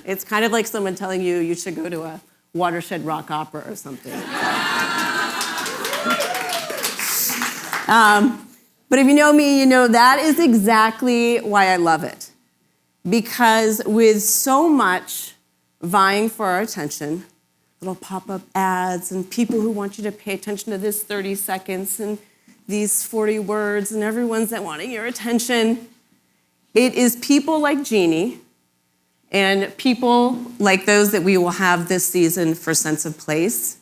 It's kind of like someone telling you you should go to a watershed rock opera or something. But if you know me, you know that is exactly why I love it. Because with so much vying for our attention, little pop-up ads and people who want you to pay attention to this 30 seconds and these 40 words and everyone's that wanting your attention, it is people like Jeanne and people like those that we will have this season for Sense of Place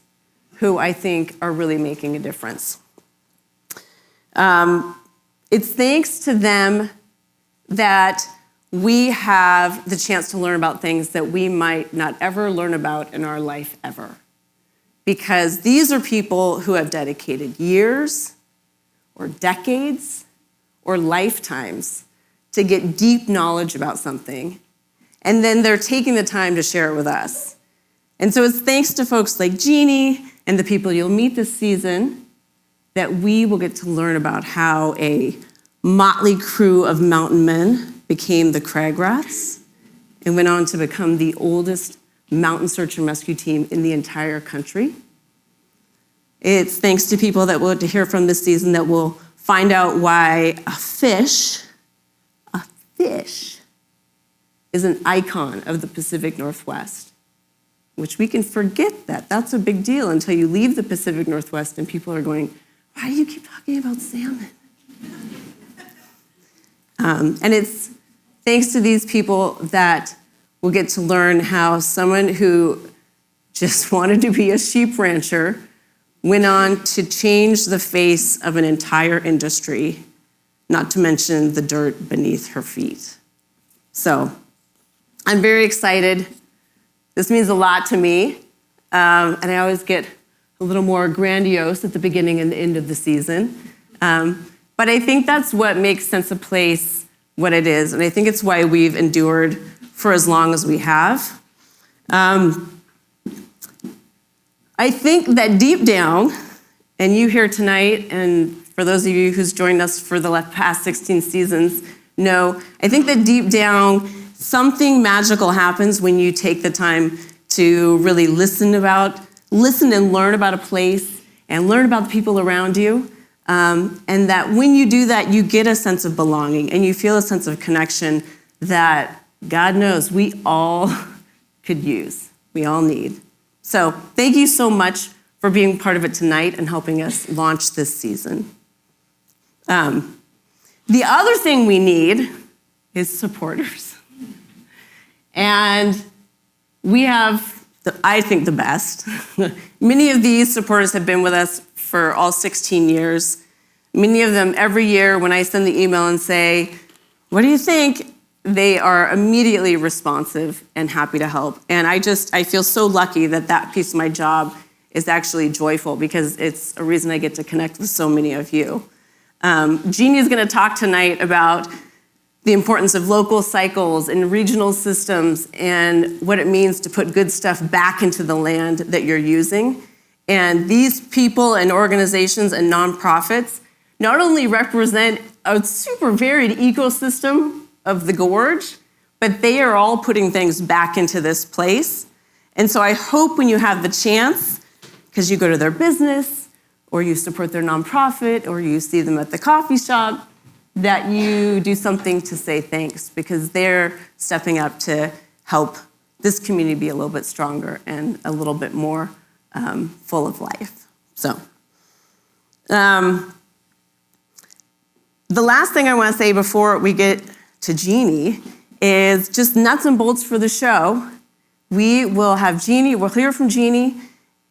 who I think are really making a difference. It's thanks to them that we have the chance to learn about things that we might not ever learn about in our life ever. Because these are people who have dedicated years or decades or lifetimes to get deep knowledge about something. And then they're taking the time to share it with us. And so it's thanks to folks like Jeanne and the people you'll meet this season that we will get to learn about how a motley crew of mountain men became the Crag Rats and went on to become the oldest mountain search and rescue team in the entire country. It's thanks to people that we'll get to hear from this season that will find out why a fish is an icon of the Pacific Northwest, which we can forget that. That's a big deal until you leave the Pacific Northwest and people are going, why do you keep talking about salmon? And it's thanks to these people that we'll get to learn how someone who just wanted to be a sheep rancher went on to change the face of an entire industry, not to mention the dirt beneath her feet. So I'm very excited. This means a lot to me. And I always get a little more grandiose at the beginning and the end of the season. But I think that's what makes Sense of Place what it is. And I think it's why we've endured for as long as we have. I think that deep down, and you here tonight, and for those of you who's joined us for the past 16 seasons, know, I think that deep down, something magical happens when you take the time to really listen and learn about a place and learn about the people around you. And that when you do that, you get a sense of belonging and you feel a sense of connection that God knows we all could use, we all need. So thank you so much for being part of it tonight and helping us launch this season. The other thing we need is supporters. And we have, I think, the best. Many of these supporters have been with us for all 16 years. Many of them every year when I send the email and say, what do you think? They are immediately responsive and happy to help. And I feel so lucky that that piece of my job is actually joyful because it's a reason I get to connect with so many of you. Jeanne is gonna talk tonight about the importance of local cycles and regional systems and what it means to put good stuff back into the land that you're using. And these people and organizations and nonprofits not only represent a super varied ecosystem of the gorge, but they are all putting things back into this place. And so I hope when you have the chance, because you go to their business, or you support their nonprofit, or you see them at the coffee shop, that you do something to say thanks, because they're stepping up to help this community be a little bit stronger and a little bit more full of life. So, the last thing I want to say before we get to Jeanne is just nuts and bolts for the show. We will have Jeanne, we'll hear from Jeanne,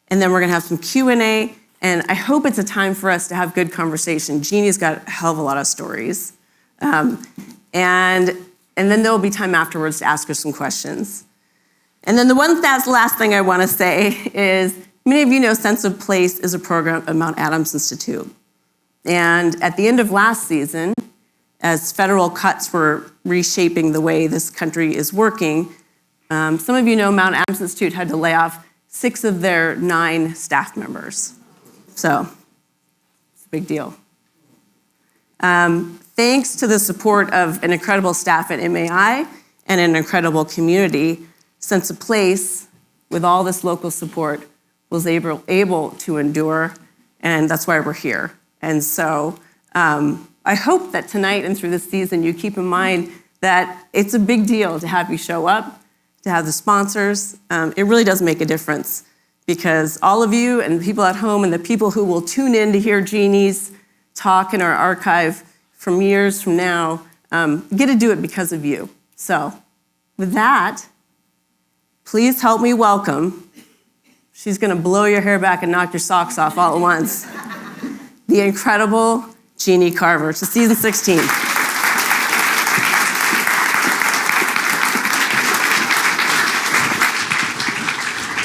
and then we're gonna have some Q&A, and I hope it's a time for us to have good conversation. Jeanne's got a hell of a lot of stories. And then there'll be time afterwards to ask her some questions. And then that's the last thing I wanna say is, many of you know Sense of Place is a program at Mount Adams Institute. And at the end of last season, as federal cuts were reshaping the way this country is working, some of you know Mount Adams Institute had to lay off 6 of their 9 staff members. So, it's a big deal. Thanks to the support of an incredible staff at MAI and an incredible community, Sense of Place, with all this local support, was able to endure, and that's why we're here. And so I hope that tonight and through this season you keep in mind that it's a big deal to have you show up, to have the sponsors. It really does make a difference because all of you and the people at home and the people who will tune in to hear Jeanne's talk in our archive from years from now get to do it because of you. So with that, please help me welcome, she's gonna blow your hair back and knock your socks off all at once, the incredible Jeanne Carver to season 16.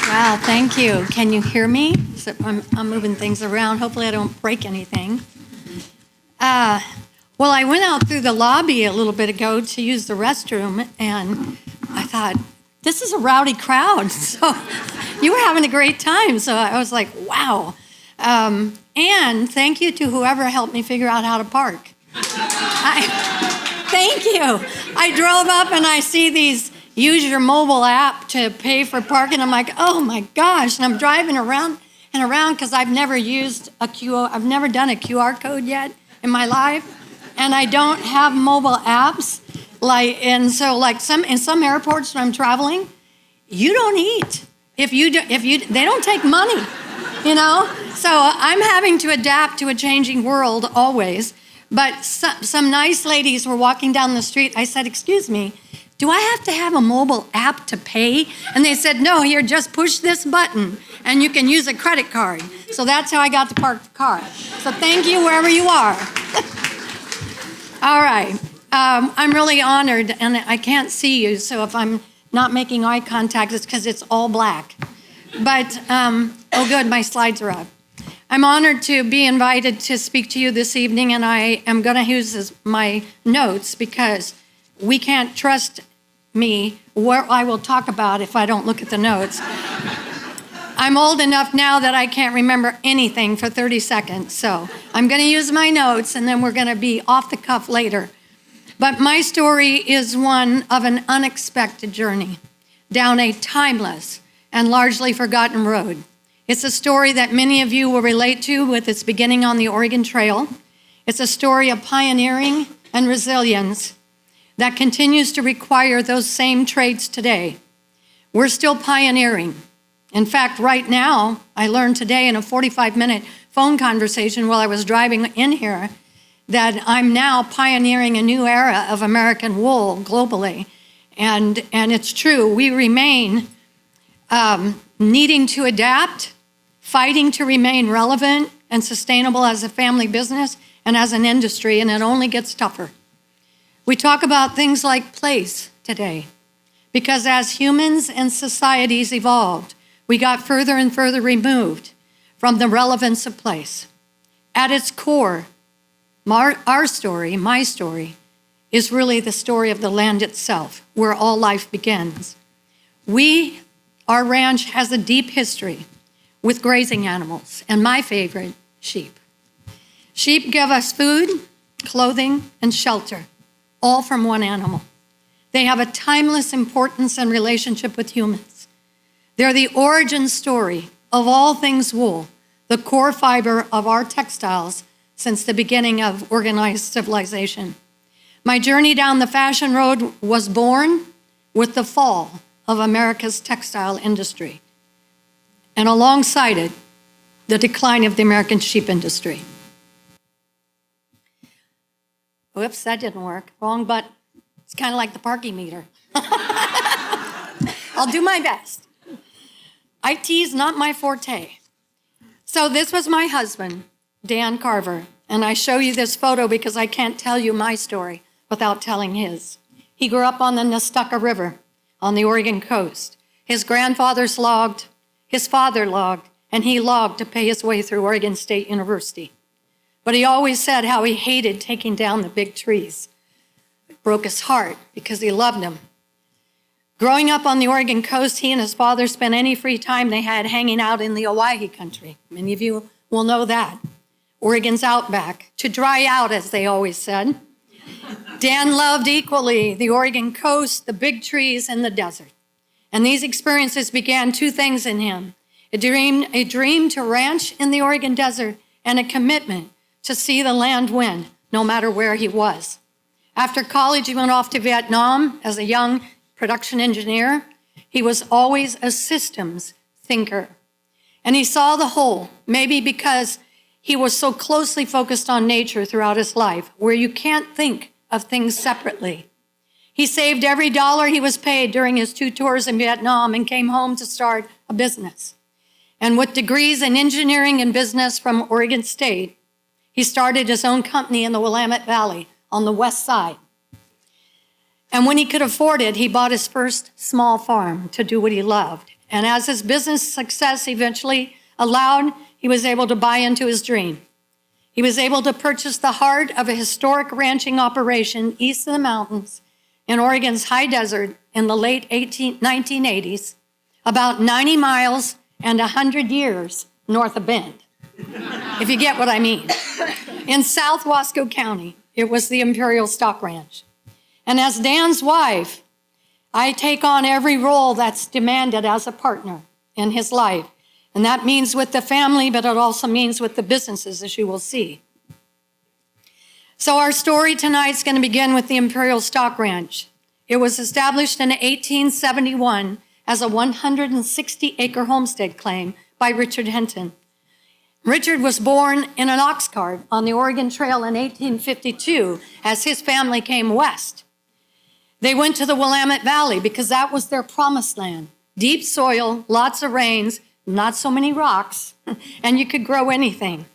Wow, thank you. Can you hear me? So I'm moving things around. Hopefully I don't break anything. Well, I went out through the lobby a little bit ago to use the restroom, and I thought, this is a rowdy crowd. So you were having a great time. So I was like, wow. And thank you to whoever helped me figure out how to park. Thank you. I drove up and I see these use your mobile app to pay for parking. I'm like, oh my gosh. And I'm driving around and around because I've never used I've never done a QR code yet in my life. And I don't have mobile apps. In some airports when I'm traveling, you don't eat. They don't take money. you know? So I'm having to adapt to a changing world always. But some nice ladies were walking down the street. I said, excuse me, do I have to have a mobile app to pay? And they said, no, here, just push this button and you can use a credit card. So that's how I got to park the car. So thank you wherever you are. All right. I'm really honored, and I can't see you, so if I'm not making eye contact, it's because it's all black. But, oh good, my slides are up. I'm honored to be invited to speak to you this evening, and I am going to use my notes because we can't trust me what I will talk about if I don't look at the notes. I'm old enough now that I can't remember anything for 30 seconds, so I'm going to use my notes, and then we're going to be off the cuff later. But my story is one of an unexpected journey down a timeless and largely forgotten road. It's a story that many of you will relate to with its beginning on the Oregon Trail. It's a story of pioneering and resilience that continues to require those same traits today. We're still pioneering. In fact, right now, I learned today in a 45-minute phone conversation while I was driving in here that I'm now pioneering a new era of American wool globally. And it's true, we remain needing to adapt, fighting to remain relevant and sustainable as a family business and as an industry, and it only gets tougher. We talk about things like place today, because as humans and societies evolved, we got further and further removed from the relevance of place. At its core, our story, my story, is really the story of the land itself, where all life begins. Our ranch has a deep history with grazing animals, and my favorite, sheep. Sheep give us food, clothing, and shelter, all from one animal. They have a timeless importance and relationship with humans. They're the origin story of all things wool, the core fiber of our textiles since the beginning of organized civilization. My journey down the fashion road was born with the fall of America's textile industry, and alongside it, the decline of the American sheep industry. Whoops, that didn't work. Wrong button. It's kind of like the parking meter. I'll do my best. IT is not my forte. So this was my husband, Jeanne Carver, and I show you this photo because I can't tell you my story without telling his. He grew up on the Nestucca River on the Oregon coast. His grandfathers logged, his father logged, and he logged to pay his way through Oregon State University. But he always said how he hated taking down the big trees. It broke his heart because he loved them. Growing up on the Oregon coast, he and his father spent any free time they had hanging out in the Owyhee country. Many of you will know that. Oregon's outback, to dry out, as they always said. Dan loved equally the Oregon coast, the big trees, and the desert. And these experiences began two things in him: a dream to ranch in the Oregon desert, and a commitment to see the land win, no matter where he was. After college, he went off to Vietnam as a young production engineer. He was always a systems thinker. And he saw the whole, maybe because he was so closely focused on nature throughout his life, where you can't think of things separately. He saved every dollar he was paid during his 2 tours in Vietnam and came home to start a business. And with degrees in engineering and business from Oregon State, he started his own company in the Willamette Valley on the west side. And when he could afford it, he bought his first small farm to do what he loved. And as his business success eventually allowed, he was able to buy into his dream. He was able to purchase the heart of a historic ranching operation east of the mountains in Oregon's high desert in the late 1980s, about 90 miles and 100 years north of Bend, if you get what I mean. In South Wasco County, it was the Imperial Stock Ranch. And as Dan's wife, I take on every role that's demanded as a partner in his life. And that means with the family, but it also means with the businesses, as you will see. So our story tonight is going to begin with the Imperial Stock Ranch. It was established in 1871 as a 160-acre homestead claim by Richard Hinton, Richard was born in an ox cart on the Oregon Trail in 1852 as his family came west. They went to the Willamette Valley because that was their promised land. Deep soil, lots of rains, not so many rocks, and you could grow anything.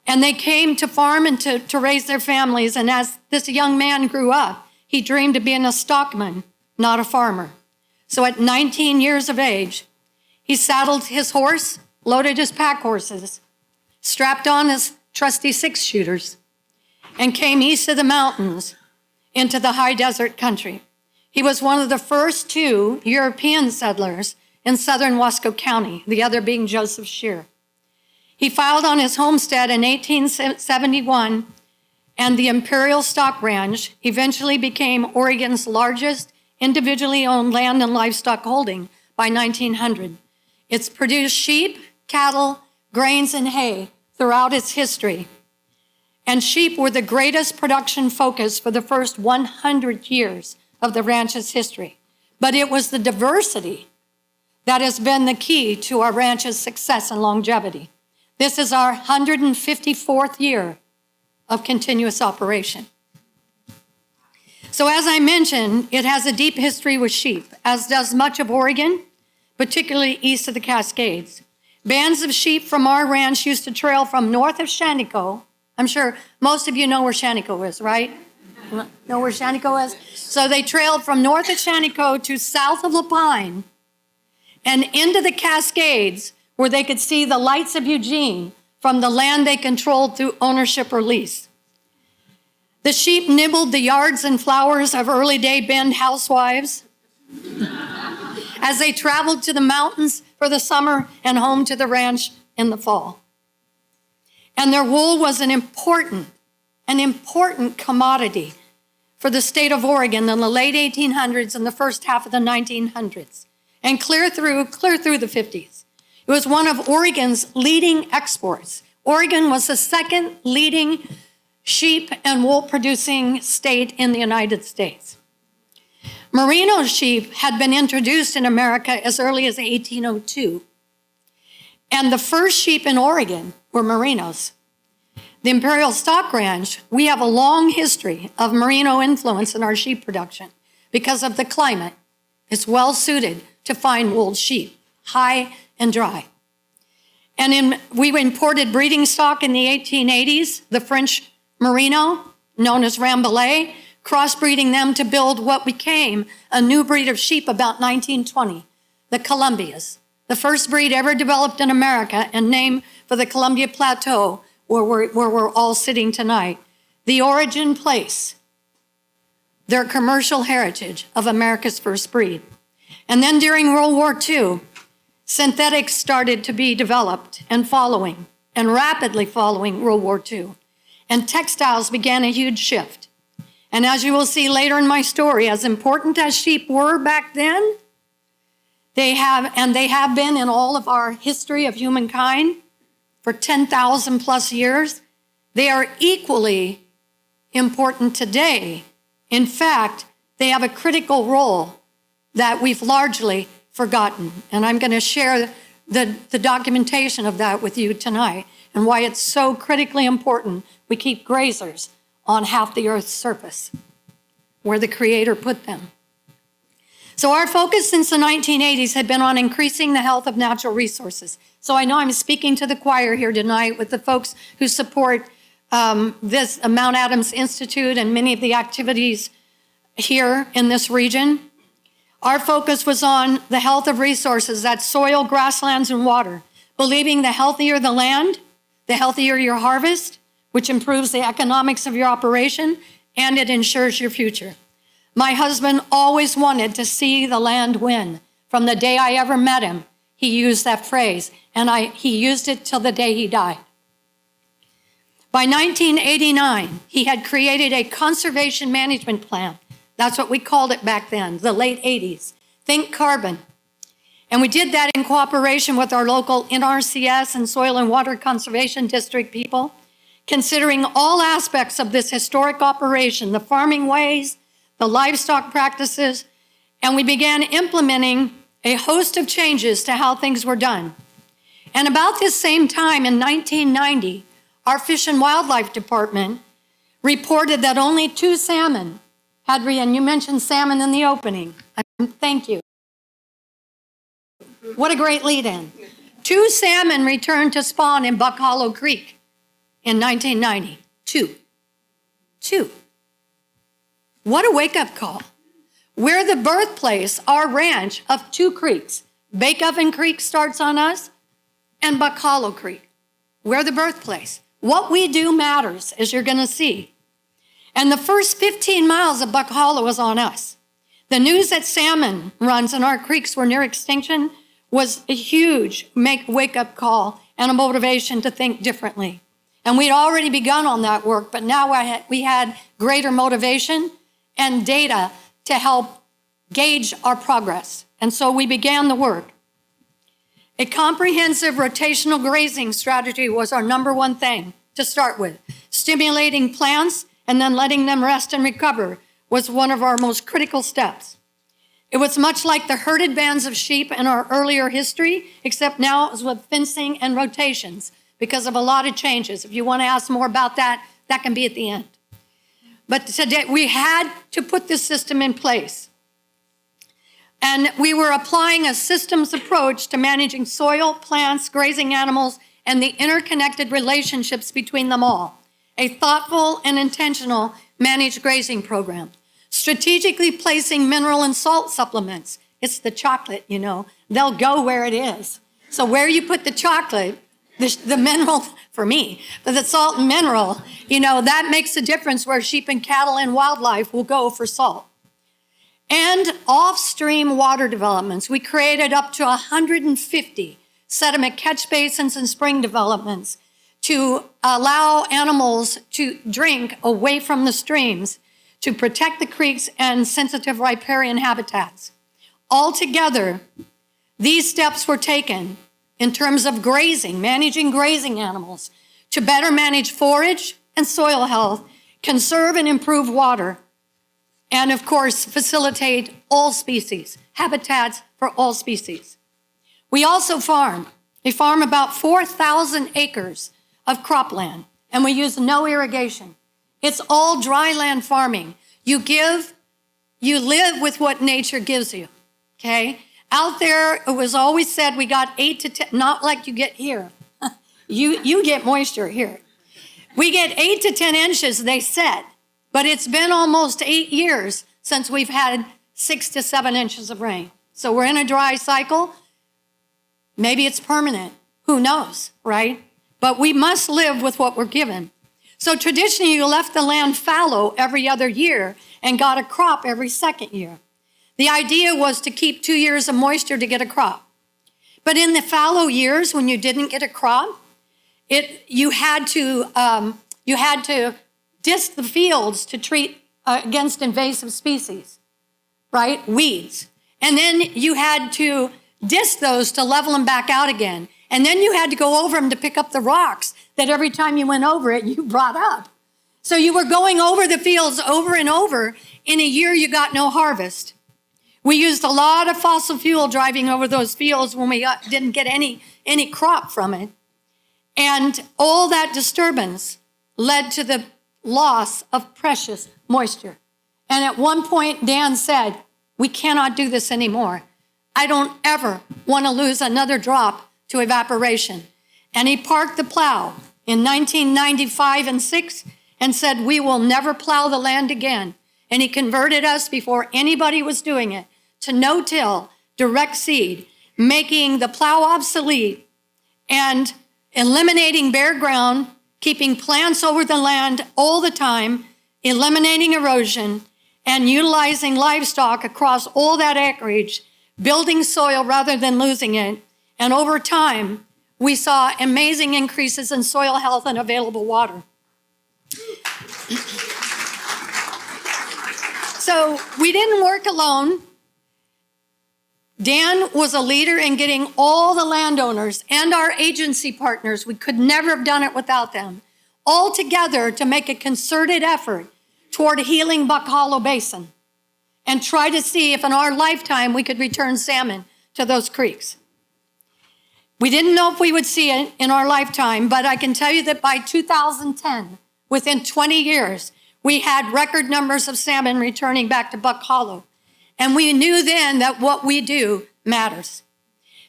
And they came to farm and to raise their families. And as this young man grew up, he dreamed of being a stockman, not a farmer. So at 19 years of age, he saddled his horse, loaded his pack horses, strapped on his trusty six-shooters, and came east of the mountains into the high desert country. He was one of the first two European settlers in southern Wasco County, the other being Joseph Shear. He filed on his homestead in 1871, and the Imperial Stock Ranch eventually became Oregon's largest individually owned land and livestock holding by 1900. It's produced sheep, cattle, grains, and hay throughout its history. And sheep were the greatest production focus for the first 100 years of the ranch's history. But it was the diversity that has been the key to our ranch's success and longevity. This is our 154th year of continuous operation. So as I mentioned, it has a deep history with sheep, as does much of Oregon, particularly east of the Cascades. Bands of sheep from our ranch used to trail from north of Shaniko. I'm sure most of you know where Shaniko is, right? Know where Shaniko is? So they trailed from north of Shaniko to south of Lapine and into the Cascades, where they could see the lights of Eugene from the land they controlled through ownership or lease. The sheep nibbled the yards and flowers of early day Bend housewives as they traveled to the mountains for the summer and home to the ranch in the fall. And their wool was an important commodity for the state of Oregon in the late 1800s and the first half of the 1900s, and clear through the 50s. It was one of Oregon's leading exports. Oregon was the second leading sheep and wool producing state in the United States. Merino sheep had been introduced in America as early as 1802. And the first sheep in Oregon were Merinos. The Imperial Stock Ranch, we have a long history of Merino influence in our sheep production because of the climate. It's well suited to fine-wooled sheep, high and dry. And we imported breeding stock in the 1880s, the French Merino, known as Rambouillet, crossbreeding them to build what became a new breed of sheep about 1920, the Columbias, the first breed ever developed in America and named for the Columbia Plateau, where we're all sitting tonight, the origin place, their commercial heritage of America's first breed. And then during World War II, synthetics started to be developed and rapidly following World War II. And textiles began a huge shift. And as you will see later in my story, as important as sheep were back then, they have been in all of our history of humankind for 10,000 plus years, they are equally important today. In fact, they have a critical role that we've largely forgotten. And I'm going to share the documentation of that with you tonight and why it's so critically important we keep grazers on half the earth's surface where the Creator put them. So our focus since the 1980s had been on increasing the health of natural resources. So I know I'm speaking to the choir here tonight with the folks who support this Mount Adams Institute and many of the activities here in this region. Our focus was on the health of resources, that's soil, grasslands, and water, believing the healthier the land, the healthier your harvest, which improves the economics of your operation, and it ensures your future. My husband always wanted to see the land win. From the day I ever met him, he used that phrase, and he used it till the day he died. By 1989, he had created a conservation management plan. That's what we called it back then, the late 80s. Think carbon. And we did that in cooperation with our local NRCS and Soil and Water Conservation District people, considering all aspects of this historic operation, the farming ways, the livestock practices, and we began implementing a host of changes to how things were done. And about this same time in 1990, our Fish and Wildlife Department reported that only 2 salmon had, and you mentioned salmon in the opening. Thank you. What a great lead-in. 2 salmon returned to spawn in Buck Hollow Creek in 1990. 2. What a wake-up call. We're the birthplace, our ranch, of 2 creeks. Bake Oven Creek starts on us, and Buck Hollow Creek. We're the birthplace. What we do matters, as you're going to see. And the first 15 miles of Buck Hollow was on us. The news that salmon runs in our creeks were near extinction was a huge wake-up call and a motivation to think differently. And we'd already begun on that work, but now we had greater motivation and data to help gauge our progress. And so we began the work. A comprehensive rotational grazing strategy was our number one thing to start with. Stimulating plants and then letting them rest and recover was one of our most critical steps. It was much like the herded bands of sheep in our earlier history, except now it was with fencing and rotations because of a lot of changes. If you want to ask more about that, that can be at the end. But today we had to put this system in place. And we were applying a systems approach to managing soil, plants, grazing animals, and the interconnected relationships between them all. A thoughtful and intentional managed grazing program. Strategically placing mineral and salt supplements. It's the chocolate, you know. They'll go where it is. So where you put the chocolate, the mineral, for me, but the salt and mineral, you know, that makes a difference where sheep and cattle and wildlife will go for salt. And off-stream water developments. We created up to 150 sediment catch basins and spring developments to allow animals to drink away from the streams, to protect the creeks and sensitive riparian habitats. Altogether, these steps were taken in terms of grazing, managing grazing animals, to better manage forage and soil health, conserve and improve water, and of course, facilitate all species, habitats for all species. We also farm. We farm about 4,000 acres of cropland, and we use no irrigation. It's all dry land farming. You live with what nature gives you, okay? Out there, it was always said we got 8 to 10, not like you get here. You get moisture here. We get 8 to 10 inches, they said, but it's been almost 8 years since we've had 6 to 7 inches of rain. So we're in a dry cycle. Maybe it's permanent. Who knows, right? But we must live with what we're given. So traditionally, you left the land fallow every other year and got a crop every second year. The idea was to keep 2 years of moisture to get a crop. But in the fallow years, when you didn't get a crop, you had to disc the fields to treat against invasive species, right? Weeds. And then you had to disc those to level them back out again. And then you had to go over them to pick up the rocks that every time you went over it, you brought up. So you were going over the fields over and over. In a year, you got no harvest. We used a lot of fossil fuel driving over those fields when we didn't get any crop from it. And all that disturbance led to the loss of precious moisture. And at one point, Dan said, we cannot do this anymore. I don't ever want to lose another drop to evaporation. And he parked the plow in 1995 and 6 and said, we will never plow the land again. And he converted us before anybody was doing it to no-till, direct seed, making the plow obsolete and eliminating bare ground, keeping plants over the land all the time, eliminating erosion, and utilizing livestock across all that acreage, building soil rather than losing it. And over time, we saw amazing increases in soil health and available water. So we didn't work alone. Dan was a leader in getting all the landowners and our agency partners, we could never have done it without them, all together to make a concerted effort toward healing Buck Hollow Basin and try to see if in our lifetime we could return salmon to those creeks. We didn't know if we would see it in our lifetime, but I can tell you that by 2010, within 20 years, we had record numbers of salmon returning back to Buck Hollow. And we knew then that what we do matters.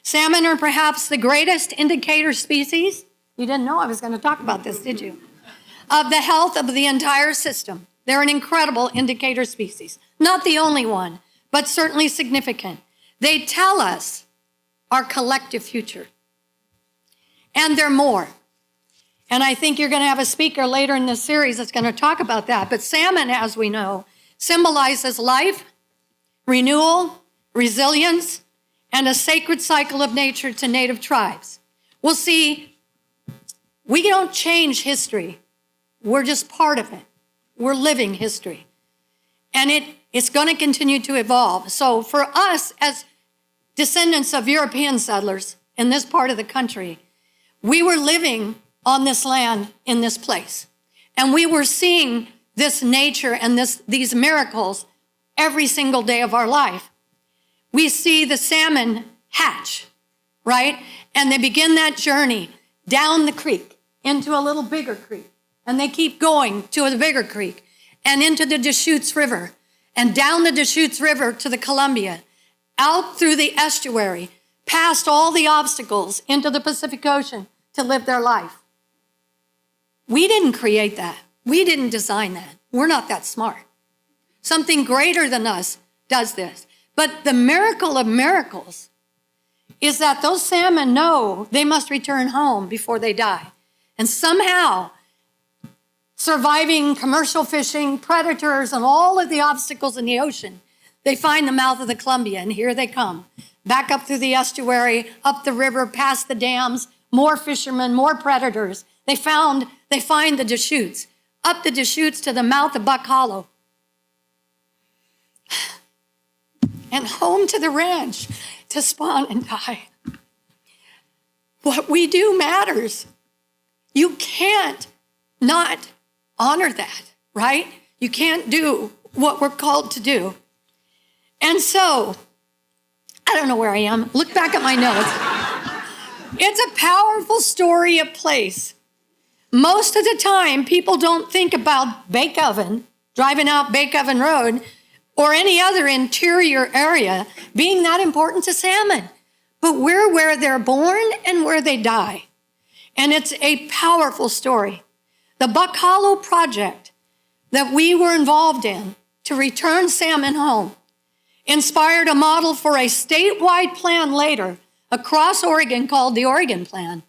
Salmon are perhaps the greatest indicator species. You didn't know I was going to talk about this, did you? Of the health of the entire system. They're an incredible indicator species. Not the only one, but certainly significant. They tell us our collective future. And they're more. And I think you're going to have a speaker later in this series that's going to talk about that. But salmon, as we know, symbolizes life, renewal, resilience, and a sacred cycle of nature to native tribes. We'll see, we don't change history. We're just part of it. We're living history. And it's going to continue to evolve. So for us, as descendants of European settlers in this part of the country, we were living on this land in this place. And we were seeing this nature and these miracles every single day of our life. We see the salmon hatch, right? And they begin that journey down the creek into a little bigger creek. And they keep going to a bigger creek and into the Deschutes River and down the Deschutes River to the Columbia, out through the estuary, past all the obstacles into the Pacific Ocean to live their life. We didn't create that. We didn't design that. We're not that smart. Something greater than us does this. But the miracle of miracles is that those salmon know they must return home before they die. And somehow, surviving commercial fishing, predators, and all of the obstacles in the ocean, they find the mouth of the Columbia, and here they come. Back up through the estuary, up the river, past the dams, more fishermen, more predators. They find the Deschutes, up the Deschutes to the mouth of Buck Hollow, and home to the ranch to spawn and die. What we do matters. You can't not honor that, right? You can't do what we're called to do. And so, I don't know where I am. Look back at my notes. It's a powerful story of place. Most of the time, people don't think about Bake Oven, driving out Bake Oven Road, or any other interior area being that important to salmon. But we're where they're born and where they die. And it's a powerful story. The Buck Hollow project that we were involved in to return salmon home inspired a model for a statewide plan later across Oregon called the Oregon Plan.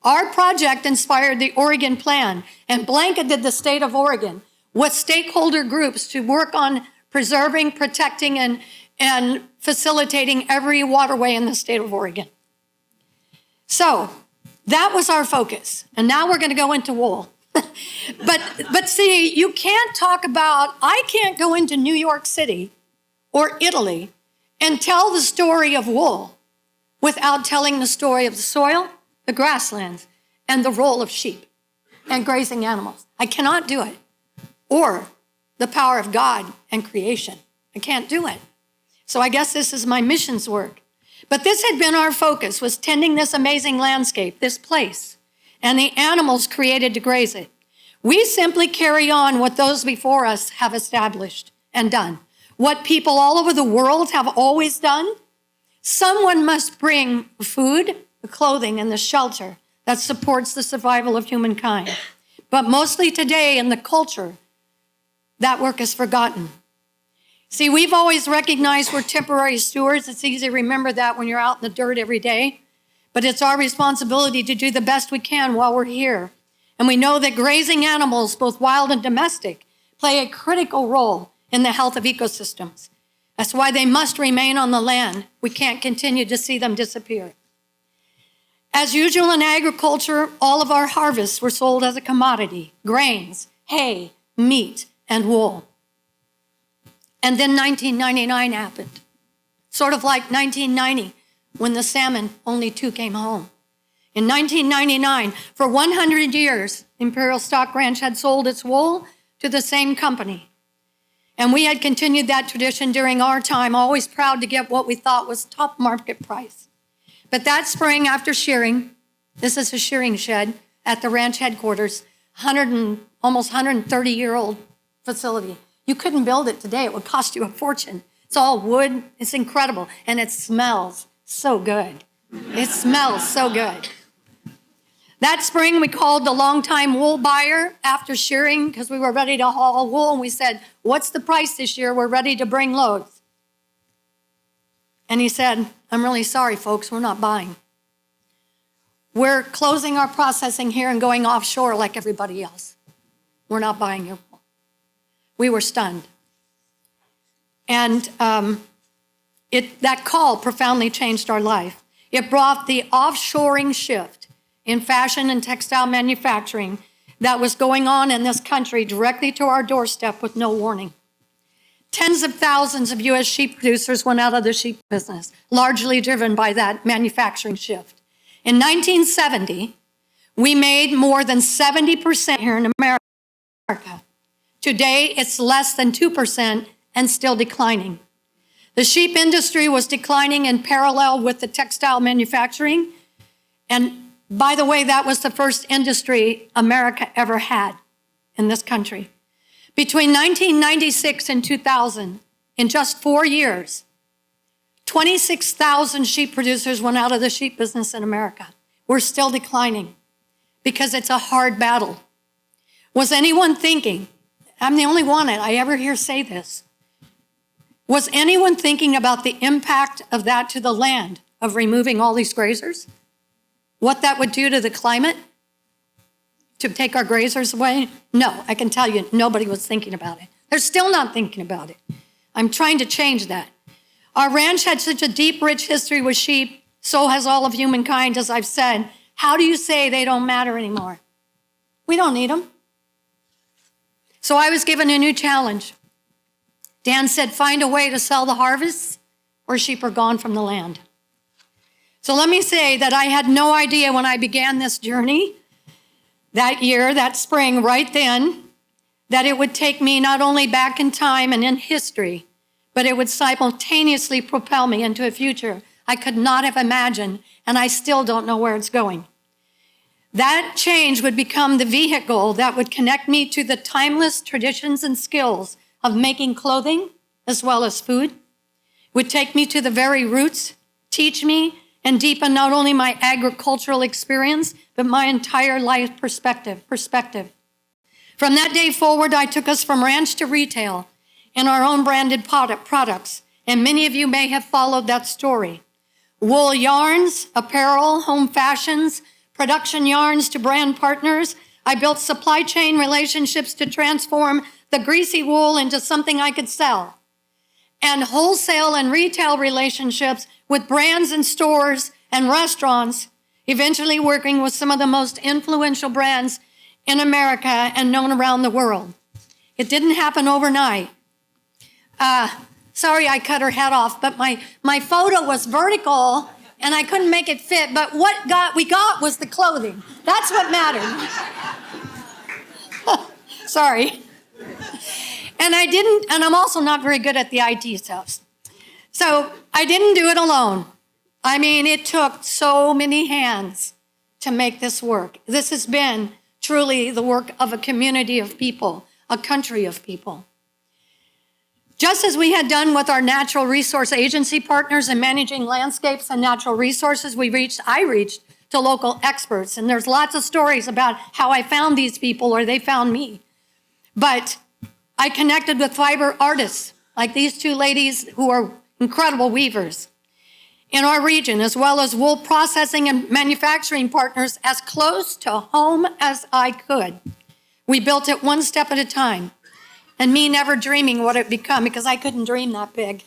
Our project inspired the Oregon Plan and blanketed the state of Oregon with stakeholder groups to work on preserving, protecting, and facilitating every waterway in the state of Oregon. So that was our focus. And now we're going to go into wool. But see, you can't talk about, I can't go into New York City or Italy and tell the story of wool without telling the story of the soil, the grasslands, and the role of sheep and grazing animals. I cannot do it. Or the power of God and creation. I can't do it. So I guess this is my missions work. But this had been our focus, was tending this amazing landscape, this place, and the animals created to graze it. We simply carry on what those before us have established and done. What people all over the world have always done. Someone must bring the food, the clothing, and the shelter that supports the survival of humankind. But mostly today in the culture, that work is forgotten. See, we've always recognized we're temporary stewards. It's easy to remember that when you're out in the dirt every day. But it's our responsibility to do the best we can while we're here. And we know that grazing animals, both wild and domestic, play a critical role in the health of ecosystems. That's why they must remain on the land. We can't continue to see them disappear. As usual in agriculture, all of our harvests were sold as a commodity: grains, hay, meat, and wool. And then 1999 happened, sort of like 1990, when the salmon, only 2 came home. In 1999, for 100 years, Imperial Stock Ranch had sold its wool to the same company. And we had continued that tradition during our time, always proud to get what we thought was top market price. But that spring after shearing, this is a shearing shed at the ranch headquarters, almost 130-year-old facility. You couldn't build it today. It would cost you a fortune. It's all wood. It's incredible. And it smells so good. It smells so good. That spring, we called the longtime wool buyer after shearing because we were ready to haul wool. And we said, what's the price this year? We're ready to bring loads. And he said, I'm really sorry, folks. We're not buying. We're closing our processing here and going offshore like everybody else. We're not buying your wool. We were stunned. And that call profoundly changed our life. It brought the offshoring shift in fashion and textile manufacturing that was going on in this country directly to our doorstep with no warning. Tens of thousands of U.S. sheep producers went out of the sheep business, largely driven by that manufacturing shift. In 1970, we made more than 70% here in America. Today, it's less than 2% and still declining. The sheep industry was declining in parallel with the textile manufacturing. And by the way, that was the first industry America ever had in this country. Between 1996 and 2000, in just 4 years, 26,000 sheep producers went out of the sheep business in America. We're still declining because it's a hard battle. Was anyone thinking, I'm the only one I ever hear say this, was anyone thinking about the impact of that to the land, of removing all these grazers? What that would do to the climate? To take our grazers away? No, I can tell you, nobody was thinking about it. They're still not thinking about it. I'm trying to change that. Our ranch had such a deep, rich history with sheep, so has all of humankind, as I've said. How do you say they don't matter anymore? We don't need them. So I was given a new challenge. Dan said, find a way to sell the harvests or sheep are gone from the land. So let me say that I had no idea when I began this journey that year, that spring, right then, that it would take me not only back in time and in history, but it would simultaneously propel me into a future I could not have imagined, and I still don't know where it's going. That change would become the vehicle that would connect me to the timeless traditions and skills of making clothing as well as food, would take me to the very roots, teach me and deepen not only my agricultural experience, but my entire life perspective. From that day forward, I took us from ranch to retail in our own branded products, and many of you may have followed that story. Wool yarns, apparel, home fashions, production yarns to brand partners. I built supply chain relationships to transform the greasy wool into something I could sell. And wholesale and retail relationships with brands and stores and restaurants, eventually working with some of the most influential brands in America and known around the world. It didn't happen overnight. Sorry I cut her head off, but my photo was vertical and I couldn't make it fit, but what we got was the clothing. That's what mattered. Sorry. And I'm also not very good at the IT stuff. So I didn't do it alone. I mean, it took so many hands to make this work. This has been truly the work of a community of people, a country of people. Just as we had done with our natural resource agency partners in managing landscapes and natural resources, I reached to local experts. And there's lots of stories about how I found these people or they found me. But I connected with fiber artists, like these two ladies who are incredible weavers in our region, as well as wool processing and manufacturing partners as close to home as I could. We built it one step at a time. And me never dreaming what it'd become, because I couldn't dream that big.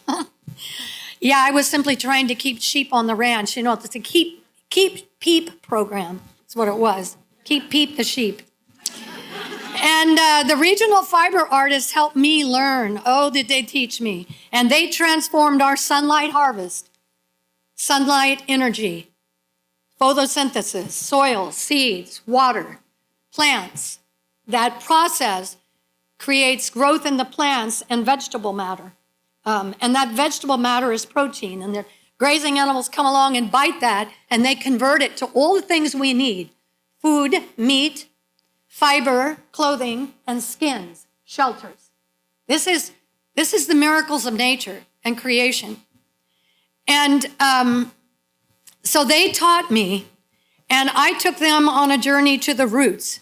Yeah, I was simply trying to keep sheep on the ranch. You know, it's a keep peep program. That's what it was. Keep peep the sheep. And the regional fiber artists helped me learn. Oh, did they teach me. And they transformed our sunlight harvest, sunlight energy, photosynthesis, soil, seeds, water, plants. That process creates growth in the plants and vegetable matter. And that vegetable matter is protein. And the Grazing animals come along and bite that, and they convert it to all the things we need: food, meat, fiber, clothing, and skins, shelters. This is the miracles of nature and creation. And so they taught me, and I took them on a journey to the roots.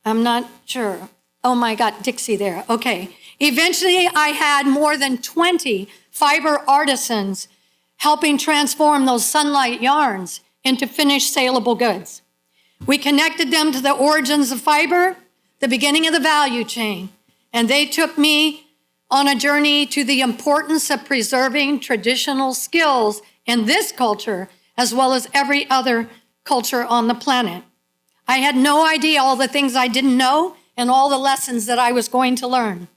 I'm not sure. Oh my God, Dixie there. Okay. Eventually, I had more than 20 fiber artisans helping transform those sunlight yarns into finished saleable goods. We connected them to the origins of fiber, the beginning of the value chain, and they took me on a journey to the importance of preserving traditional skills in this culture, as well as every other culture on the planet. I had no idea all the things I didn't know and all the lessons that I was going to learn.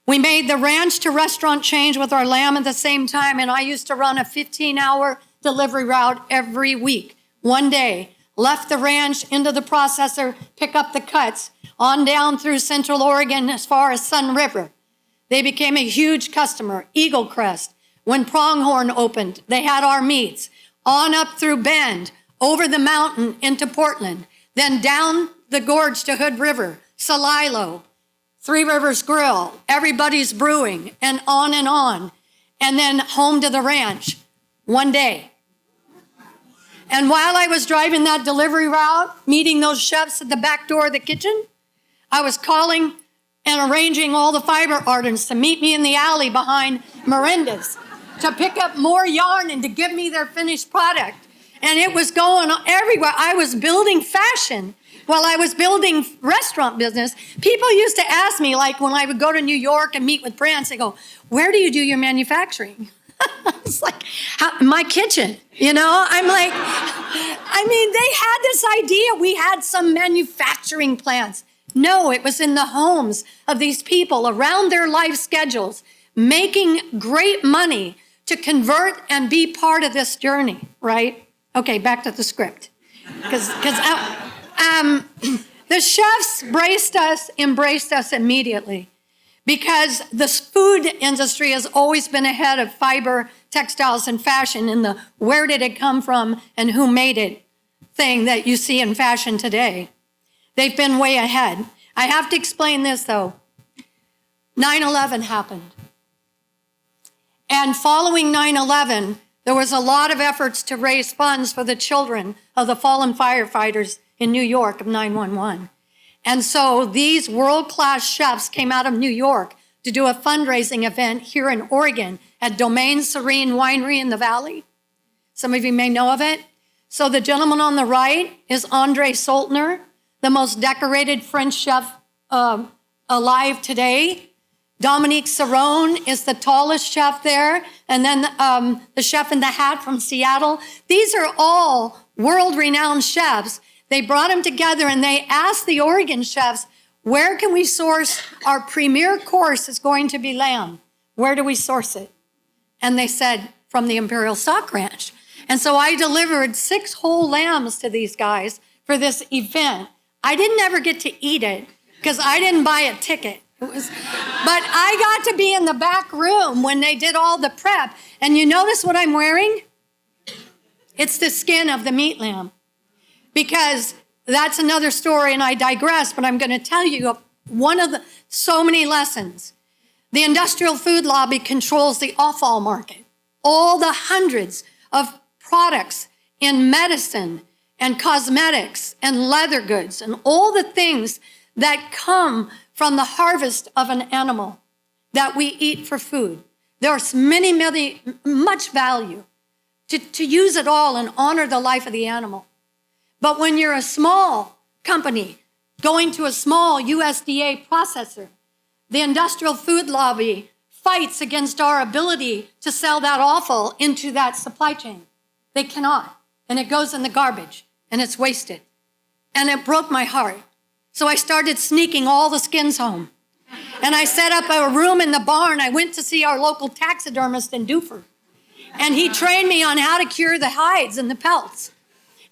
We made the ranch to restaurant change with our lamb at the same time, and I used to run a 15-hour delivery route every week. One day, left the ranch into the processor, pick up the cuts, on down through Central Oregon as far as Sun River. They became a huge customer. Eagle Crest. When Pronghorn opened, they had our meats. On up through Bend, over the mountain into Portland, then down the gorge to Hood River, Celilo, Three Rivers Grill, Everybody's Brewing, and on, and then home to the ranch one day. And while I was driving that delivery route, meeting those chefs at the back door of the kitchen, I was calling and arranging all the fiber artisans to meet me in the alley behind Miranda's to pick up more yarn and to give me their finished product. And it was going everywhere. I was building fashion while I was building restaurant business. People used to ask me, like when I would go to New York and meet with brands, they go, "Where do you do your manufacturing?" It's like, my kitchen, you know? I'm like, I mean, they had this idea we had some manufacturing plants. No, it was in the homes of these people around their life schedules, making great money to convert and be part of this journey, right? Okay, back to the script. Because the chefs embraced us immediately, because the food industry has always been ahead of fiber, textiles, and fashion in the where did it come from and who made it thing that you see in fashion today. They've been way ahead. I have to explain this, though. 9/11 happened. And following 9/11, there was a lot of efforts to raise funds for the children of the fallen firefighters in New York of 9/11. And so these world-class chefs came out of New York to do a fundraising event here in Oregon at Domaine Serene Winery in the Valley. Some of you may know of it. So the gentleman on the right is Andre Soltner, the most decorated French chef alive today. Dominique Cerrone is the tallest chef there. And then the chef in the hat from Seattle. These are all world-renowned chefs. They brought them together and they asked the Oregon chefs, where can we source our premier course is going to be lamb? Where do we source it? And they said, from the Imperial Stock Ranch. And so I delivered 6 whole lambs to these guys for this event. I didn't ever get to eat it because I didn't buy a ticket. But I got to be in the back room when they did all the prep. And you notice what I'm wearing? It's the skin of the meat lamb. Because that's another story, and I digress, but I'm going to tell you one of the so many lessons. The industrial food lobby controls the offal market. All the hundreds of products in medicine and cosmetics and leather goods and all the things that come from the harvest of an animal that we eat for food. There's much value to use it all and honor the life of the animal. But when you're a small company going to a small USDA processor, the industrial food lobby fights against our ability to sell that offal into that supply chain. They cannot. And it goes in the garbage and it's wasted. And it broke my heart. So I started sneaking all the skins home. And I set up a room in the barn. I went to see our local taxidermist in Duford. And he trained me on how to cure the hides and the pelts.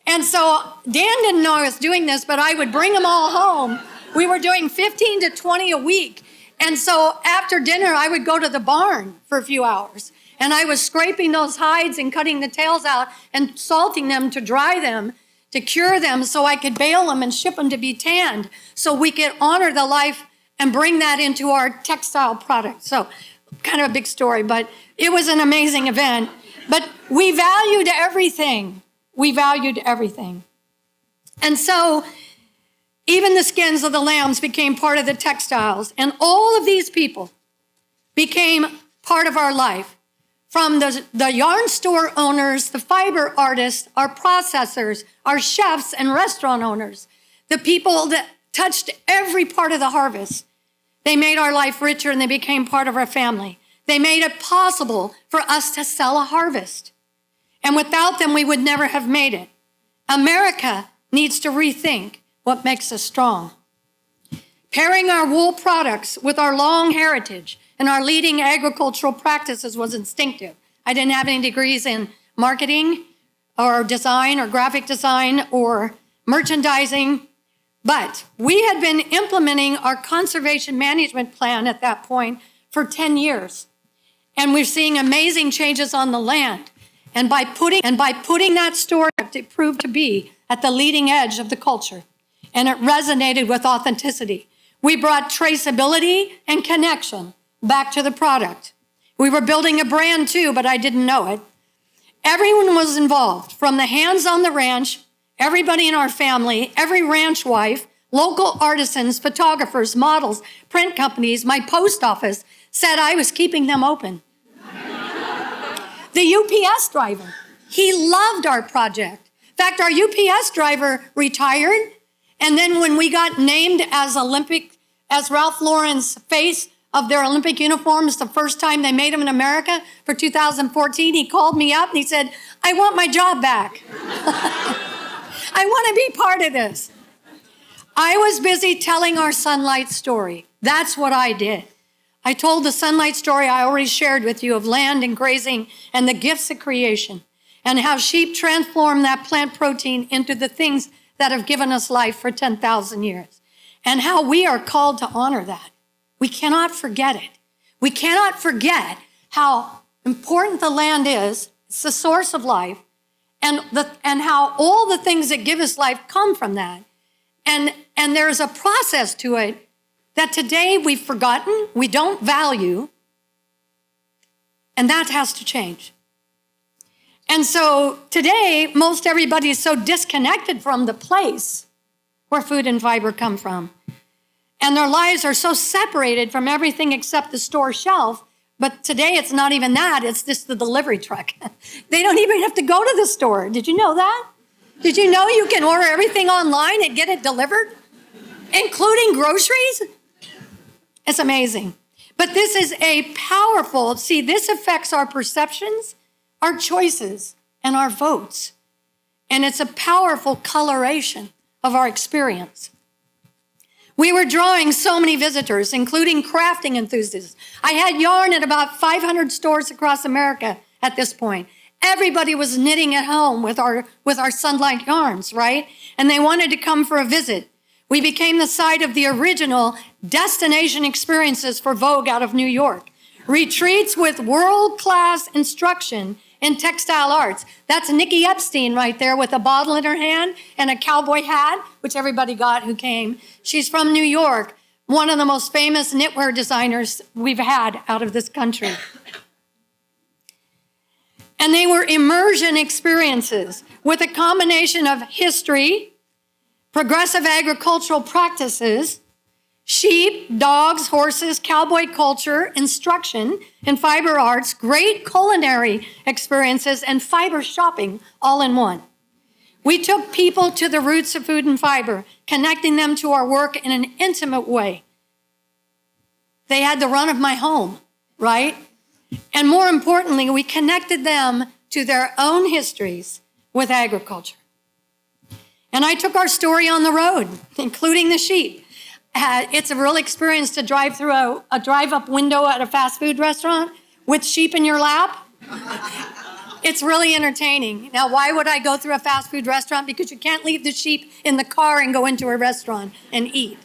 And so Dan didn't know I was doing this, but I would bring them all home. We were doing 15 to 20 a week. And so after dinner, I would go to the barn for a few hours. And I was scraping those hides and cutting the tails out and salting them to dry them, to cure them so I could bale them and ship them to be tanned so we could honor the life and bring that into our textile product. So kind of a big story, but it was an amazing event. But we valued everything. We valued everything. And so even the skins of the lambs became part of the textiles. And all of these people became part of our life. From the yarn store owners, the fiber artists, our processors, our chefs and restaurant owners, the people that touched every part of the harvest. They made our life richer and they became part of our family. They made it possible for us to sell a harvest. And without them, we would never have made it. America needs to rethink what makes us strong. Pairing our wool products with our long heritage and our leading agricultural practices was instinctive. I didn't have any degrees in marketing or design or graphic design or merchandising, but we had been implementing our conservation management plan at that point for 10 years. And we're seeing amazing changes on the land. And by putting that story, it proved to be at the leading edge of the culture. And it resonated with authenticity. We brought traceability and connection back to the product. We were building a brand too, but I didn't know it. Everyone was involved, from the hands on the ranch, everybody in our family, every ranch wife, local artisans, photographers, models, print companies, my post office said I was keeping them open. The UPS driver, he loved our project. In fact, our UPS driver retired, and then when we got named as Ralph Lauren's face of their Olympic uniforms the first time they made them in America for 2014, he called me up and he said, I want my job back. I want to be part of this. I was busy telling our sunlight story. That's what I did. I told the sunlight story I already shared with you of land and grazing and the gifts of creation and how sheep transform that plant protein into the things that have given us life for 10,000 years and how we are called to honor that. We cannot forget it. We cannot forget how important the land is. It's the source of life and how all the things that give us life come from that. And there's a process to it that today we've forgotten, we don't value, and that has to change. And so today, most everybody is so disconnected from the place where food and fiber come from. And their lives are so separated from everything except the store shelf. But today it's not even that, it's just the delivery truck. They don't even have to go to the store. Did you know that? Did you know you can order everything online and get it delivered, including groceries? It's amazing. But this is this affects our perceptions, our choices, and our votes. And it's a powerful coloration of our experience. We were drawing so many visitors, including crafting enthusiasts. I had yarn at about 500 stores across America at this point. Everybody was knitting at home with our sunlight yarns, right? And they wanted to come for a visit. We became the site of the original destination experiences for Vogue out of New York. Retreats with world-class instruction in textile arts. That's Nikki Epstein right there with a bottle in her hand and a cowboy hat, which everybody got who came. She's from New York, one of the most famous knitwear designers we've had out of this country. And they were immersion experiences with a combination of history, progressive agricultural practices, sheep, dogs, horses, cowboy culture, instruction in fiber arts, great culinary experiences, and fiber shopping all in one. We took people to the roots of food and fiber, connecting them to our work in an intimate way. They had the run of my home, right? And more importantly, we connected them to their own histories with agriculture. And I took our story on the road, including the sheep. It's a real experience to drive through a drive-up window at a fast food restaurant with sheep in your lap. It's really entertaining. Now, why would I go through a fast food restaurant? Because you can't leave the sheep in the car and go into a restaurant and eat.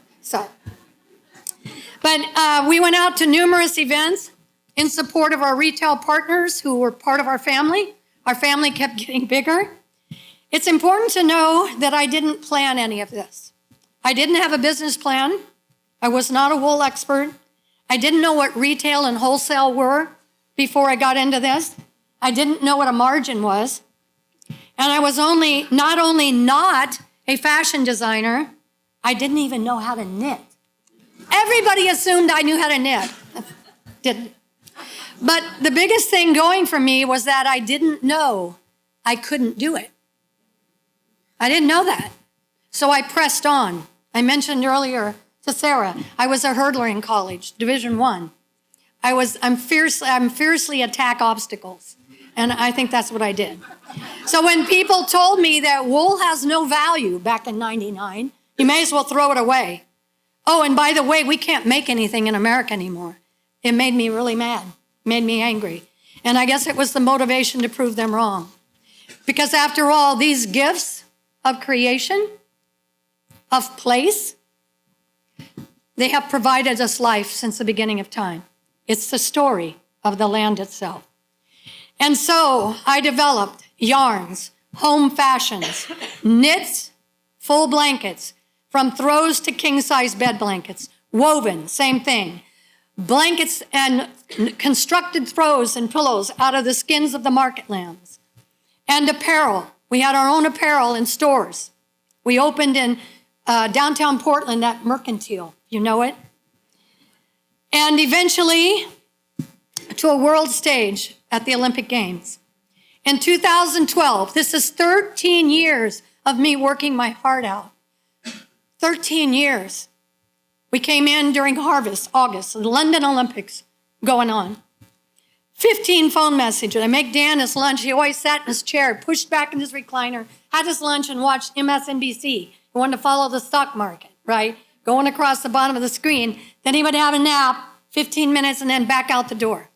But we went out to numerous events, in support of our retail partners who were part of our family. Our family kept getting bigger. It's important to know that I didn't plan any of this. I didn't have a business plan. I was not a wool expert. I didn't know what retail and wholesale were before I got into this. I didn't know what a margin was. And I was not only not a fashion designer, I didn't even know how to knit. Everybody assumed I knew how to knit. Didn't. But the biggest thing going for me was that I didn't know I couldn't do it. I didn't know that. So I pressed on. I mentioned earlier to Sarah, I was a hurdler in college, Division I. I'm fiercely attack obstacles. And I think that's what I did. So when people told me that wool has no value back in 99, you may as well throw it away. Oh, and by the way, we can't make anything in America anymore. It made me really mad, made me angry. And I guess it was the motivation to prove them wrong. Because after all, these gifts of creation, of place, they have provided us life since the beginning of time. It's the story of the land itself. And so I developed yarns, home fashions, knits, full blankets, from throws to king-size bed blankets, woven, same thing. Blankets and constructed throws and pillows out of the skins of the market lambs. And apparel. We had our own apparel in stores. We opened in downtown Portland at Mercantile. You know it? And eventually to a world stage at the Olympic Games. In 2012, this is 13 years of me working my heart out. 13 years. We came in during harvest, August, the London Olympics going on. 15 phone messages. I make Dan his lunch. He always sat in his chair, pushed back in his recliner, had his lunch and watched MSNBC. He wanted to follow the stock market, right? Going across the bottom of the screen. Then he would have a nap, 15 minutes, and then back out the door.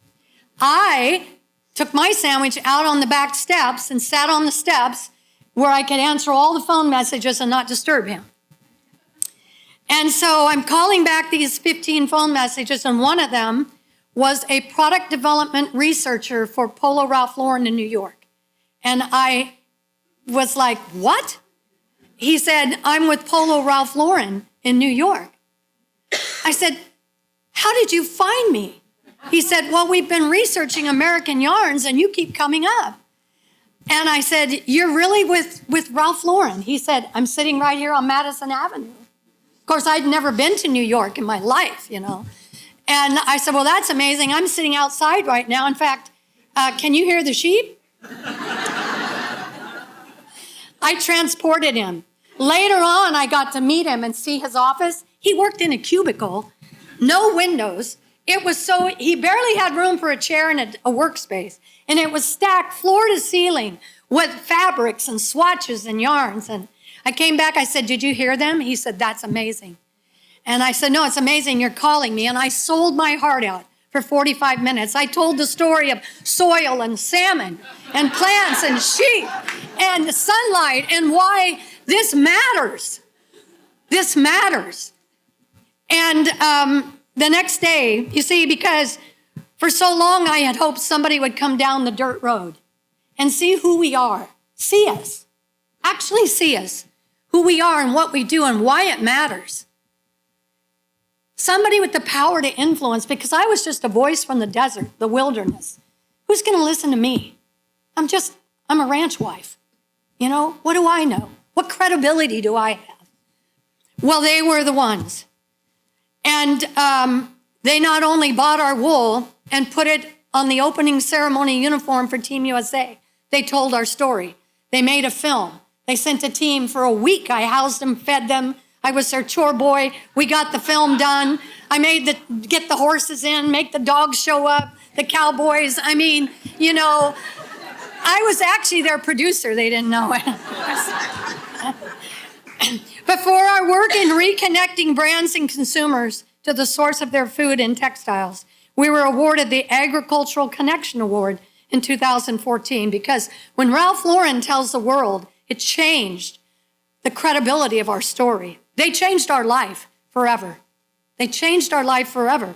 I took my sandwich out on the back steps and sat on the steps where I could answer all the phone messages and not disturb him. And so I'm calling back these 15 phone messages, and one of them was a product development researcher for Polo Ralph Lauren in New York. And I was like, what? He said, I'm with Polo Ralph Lauren in New York. I said, how did you find me? He said, well, we've been researching American yarns and you keep coming up. And I said, you're really with Ralph Lauren? He said, I'm sitting right here on Madison Avenue. Of course, I'd never been to New York in my life, you know. And I said, well, that's amazing. I'm sitting outside right now. In fact, can you hear the sheep? I transported him. Later on, I got to meet him and see his office. He worked in a cubicle, no windows. He barely had room for a chair and a workspace. And it was stacked floor to ceiling with fabrics and swatches and yarns. And I came back, I said, did you hear them? He said, that's amazing. And I said, no, it's amazing you're calling me. And I sold my heart out for 45 minutes. I told the story of soil and salmon and plants and sheep and sunlight and why this matters. This matters. And the next day, you see, because for so long I had hoped somebody would come down the dirt road and see who we are, see us, actually see us, who we are and what we do and why it matters. Somebody with the power to influence, because I was just a voice from the desert, the wilderness. Who's going to listen to me? I'm a ranch wife. You know, what do I know? What credibility do I have? Well, they were the ones. And they not only bought our wool and put it on the opening ceremony uniform for Team USA, they told our story. They made a film. They sent a team for a week. I housed them, fed them. I was their chore boy. We got the film done. I get the horses in, make the dogs show up, the cowboys. I mean, you know, I was actually their producer. They didn't know it. But for our work in reconnecting brands and consumers to the source of their food and textiles, we were awarded the Agricultural Connection Award in 2014 because when Ralph Lauren tells the world, it changed the credibility of our story. They changed our life forever. They changed our life forever.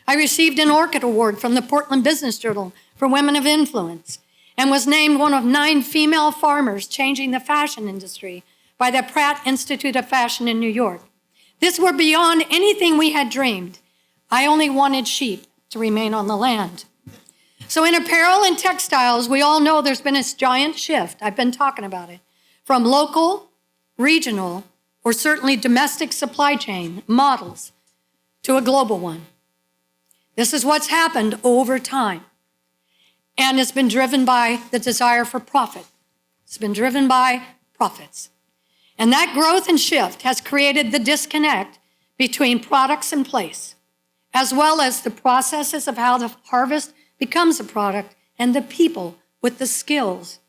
I received an Orchid Award from the Portland Business Journal for Women of Influence and was named one of 9 female farmers changing the fashion industry by the Pratt Institute of Fashion in New York. This were beyond anything we had dreamed. I only wanted sheep to remain on the land. So in apparel and textiles, we all know there's been this giant shift. I've been talking about it. From local, regional, or certainly domestic supply chain models to a global one. This is what's happened over time. And it's been driven by the desire for profit. It's been driven by profits. And that growth and shift has created the disconnect between products and place, as well as the processes of how the harvest becomes a product and the people with the skills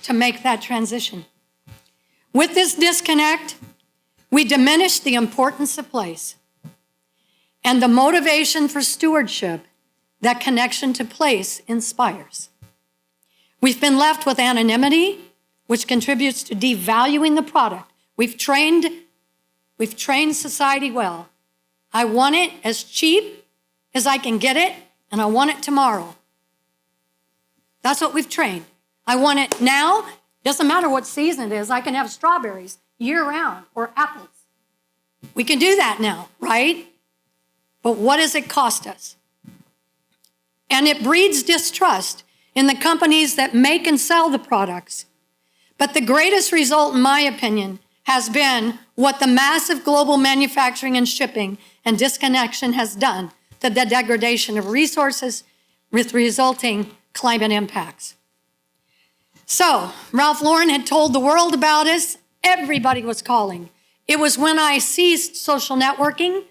to make that transition. With this disconnect, we diminish the importance of place and the motivation for stewardship that connection to place inspires. We've been left with anonymity, which contributes to devaluing the product. We've trained society well. I want it as cheap as I can get it, and I want it tomorrow. That's what we've trained. I want it now. Doesn't matter what season it is. I can have strawberries year-round or apples. We can do that now, right? But what does it cost us? And it breeds distrust in the companies that make and sell the products. But the greatest result, in my opinion, has been what the massive global manufacturing and shipping and disconnection has done to the degradation of resources with resulting climate impacts. So, Ralph Lauren had told the world about us. Everybody was calling. It was when I ceased social networking.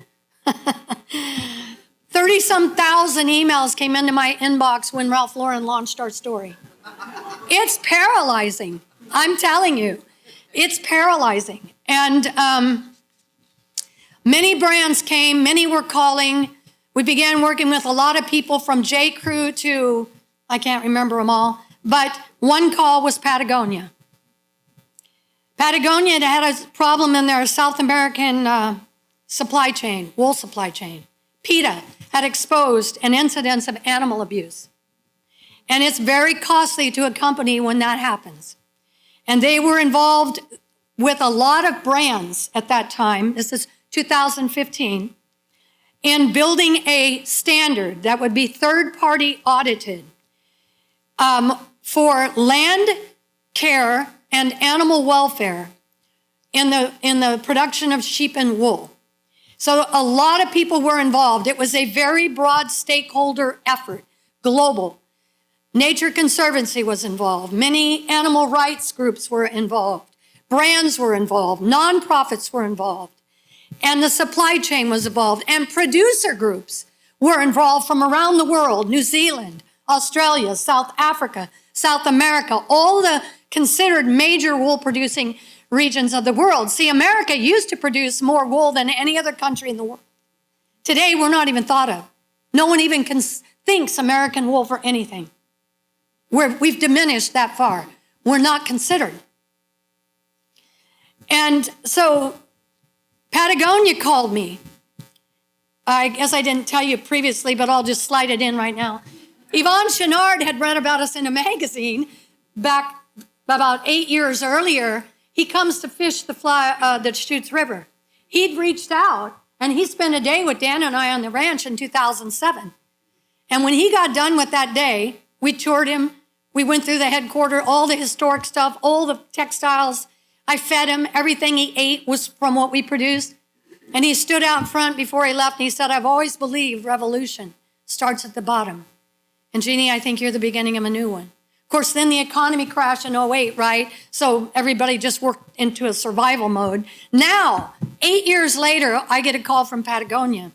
30-some thousand emails came into my inbox when Ralph Lauren launched our story. It's paralyzing. I'm telling you, it's paralyzing. And many brands came, many were calling. We began working with a lot of people from J. Crew to, I can't remember them all, but one call was Patagonia. Patagonia had a problem in their South American supply chain, wool supply chain. PETA had exposed an incidence of animal abuse. And it's very costly to a company when that happens. And they were involved with a lot of brands at that time, this is 2015, in building a standard that would be third-party audited for land care and animal welfare in the production of sheep and wool. So a lot of people were involved. It was a very broad stakeholder effort, global. Nature Conservancy was involved. Many animal rights groups were involved. Brands were involved. Nonprofits were involved. And the supply chain was involved. And producer groups were involved from around the world, New Zealand, Australia, South Africa, South America, all the considered major wool producing regions of the world. See, America used to produce more wool than any other country in the world. Today, we're not even thought of. No one even thinks American wool for anything. We've diminished that far. We're not considered. And so Patagonia called me. I guess I didn't tell you previously, but I'll just slide it in right now. Yvon Chouinard had read about us in a magazine back about 8 years earlier. He comes to fish the Deschutes River. He'd reached out, and he spent a day with Dan and I on the ranch in 2007. And when he got done with that day, we toured him. We went through the headquarters, all the historic stuff, all the textiles. I fed him. Everything he ate was from what we produced. And he stood out front before he left, and he said, I've always believed revolution starts at the bottom. And Jeannie, I think you're the beginning of a new one. Of course, then the economy crashed in 2008, right? So everybody just worked into a survival mode. Now, 8 years later, I get a call from Patagonia.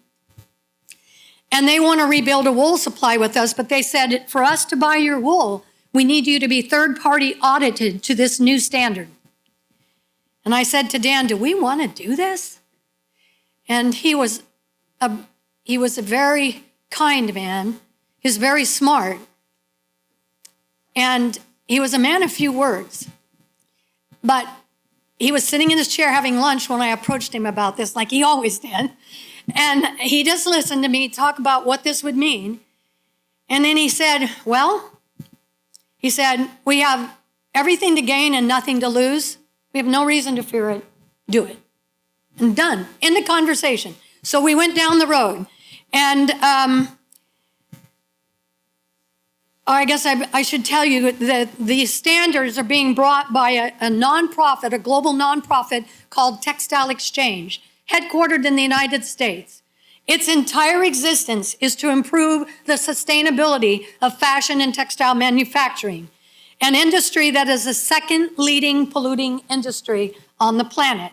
And they want to rebuild a wool supply with us, but they said, for us to buy your wool, we need you to be third-party audited to this new standard. And I said to Dan, do we want to do this? And he was a very kind man. He was very smart. And he was a man of few words. But he was sitting in his chair having lunch when I approached him about this, like he always did. And he just listened to me talk about what this would mean. And then he said, we have everything to gain and nothing to lose. We have no reason to fear it. Do it. And done. End the conversation. So we went down the road. And I guess I should tell you that these standards are being brought by a nonprofit, a global nonprofit called Textile Exchange, headquartered in the United States. Its entire existence is to improve the sustainability of fashion and textile manufacturing, an industry that is the second leading polluting industry on the planet.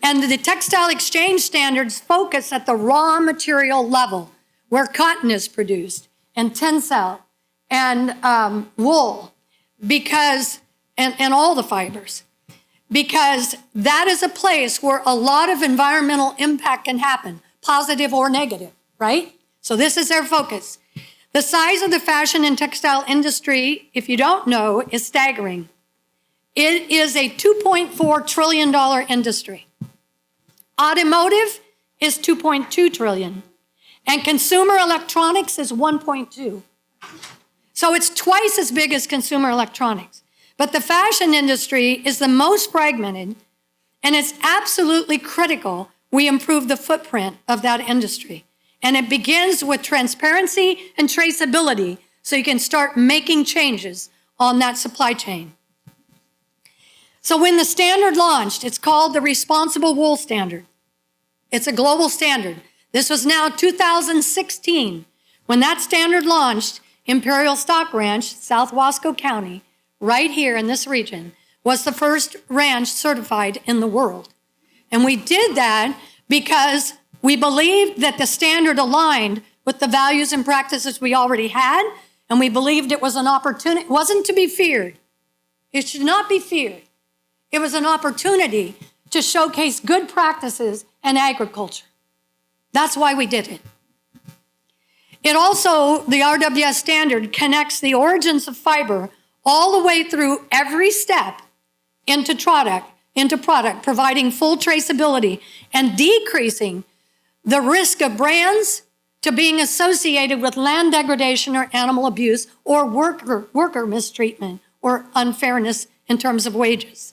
And the Textile Exchange standards focus at the raw material level, where cotton is produced, and tencel, and wool, and all the fibers, because that is a place where a lot of environmental impact can happen, positive or negative, right? So this is their focus. The size of the fashion and textile industry, if you don't know, is staggering. It is a $2.4 trillion industry. Automotive is $2.2 trillion. And consumer electronics is 1.2. So it's twice as big as consumer electronics. But the fashion industry is the most fragmented, and it's absolutely critical we improve the footprint of that industry. And it begins with transparency and traceability so you can start making changes on that supply chain. So when the standard launched, it's called the Responsible Wool Standard. It's a global standard. This was now 2016. When that standard launched, Imperial Stock Ranch, South Wasco County, right here in this region, was the first ranch certified in the world. And we did that because we believed that the standard aligned with the values and practices we already had, and we believed it was an opportunity. It wasn't to be feared. It should not be feared. It was an opportunity to showcase good practices in agriculture. That's why we did it. It also, the RWS standard connects the origins of fiber all the way through every step into product, providing full traceability and decreasing the risk of brands to being associated with land degradation or animal abuse or worker mistreatment or unfairness in terms of wages.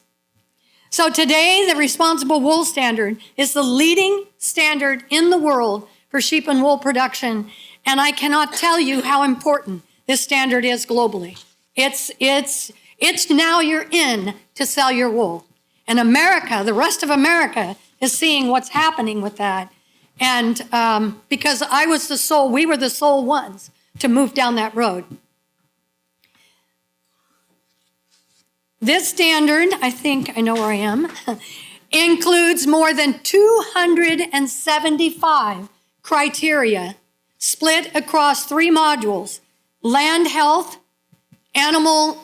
So today, the Responsible Wool Standard is the leading standard in the world for sheep and wool production, and I cannot tell you how important this standard is globally. It's now you're in to sell your wool. And America, the rest of America, is seeing what's happening with that. And because we were the sole ones to move down that road. This standard, I think I know where I am, includes more than 275 criteria split across 3 modules: land health, animal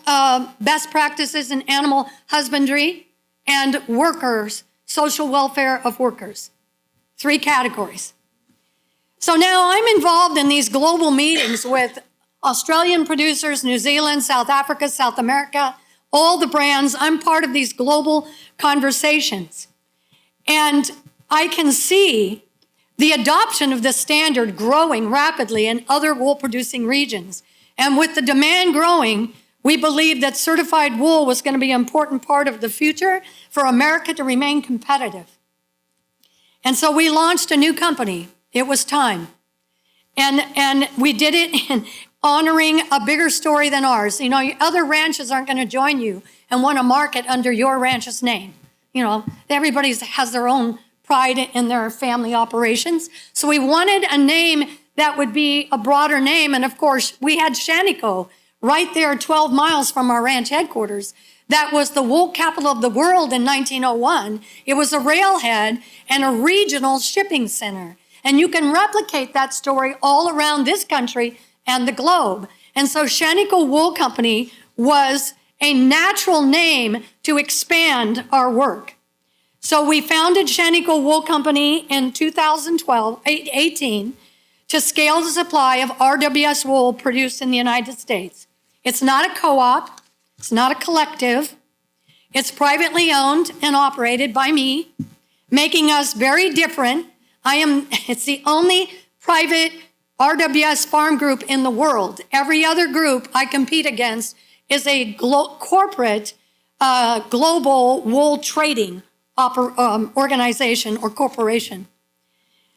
best practices in animal husbandry, and workers, social welfare of workers. 3 categories. So now I'm involved in these global meetings with Australian producers, New Zealand, South Africa, South America, all the brands. I'm part of these global conversations. And I can see the adoption of this standard growing rapidly in other wool-producing regions. And with the demand growing, we believed that certified wool was going to be an important part of the future for America to remain competitive. And so we launched a new company. It was time. And we did it in honoring a bigger story than ours. You know, other ranches aren't going to join you and want to market under your ranch's name. You know, everybody has their own pride in their family operations. So we wanted a name that would be a broader name. And of course, we had Shanico right there 12 miles from our ranch headquarters. That was the wool capital of the world in 1901. It was a railhead and a regional shipping center. And you can replicate that story all around this country and the globe. And so Shanico Wool Company was a natural name to expand our work. So we founded Shanico Wool Company in 2018 to scale the supply of RWS wool produced in the United States. It's not a co-op. It's not a collective. It's privately owned and operated by me, making us very different It's the only private RWS farm group in the world. Every other group I compete against is a corporate, global wool trading organization or corporation.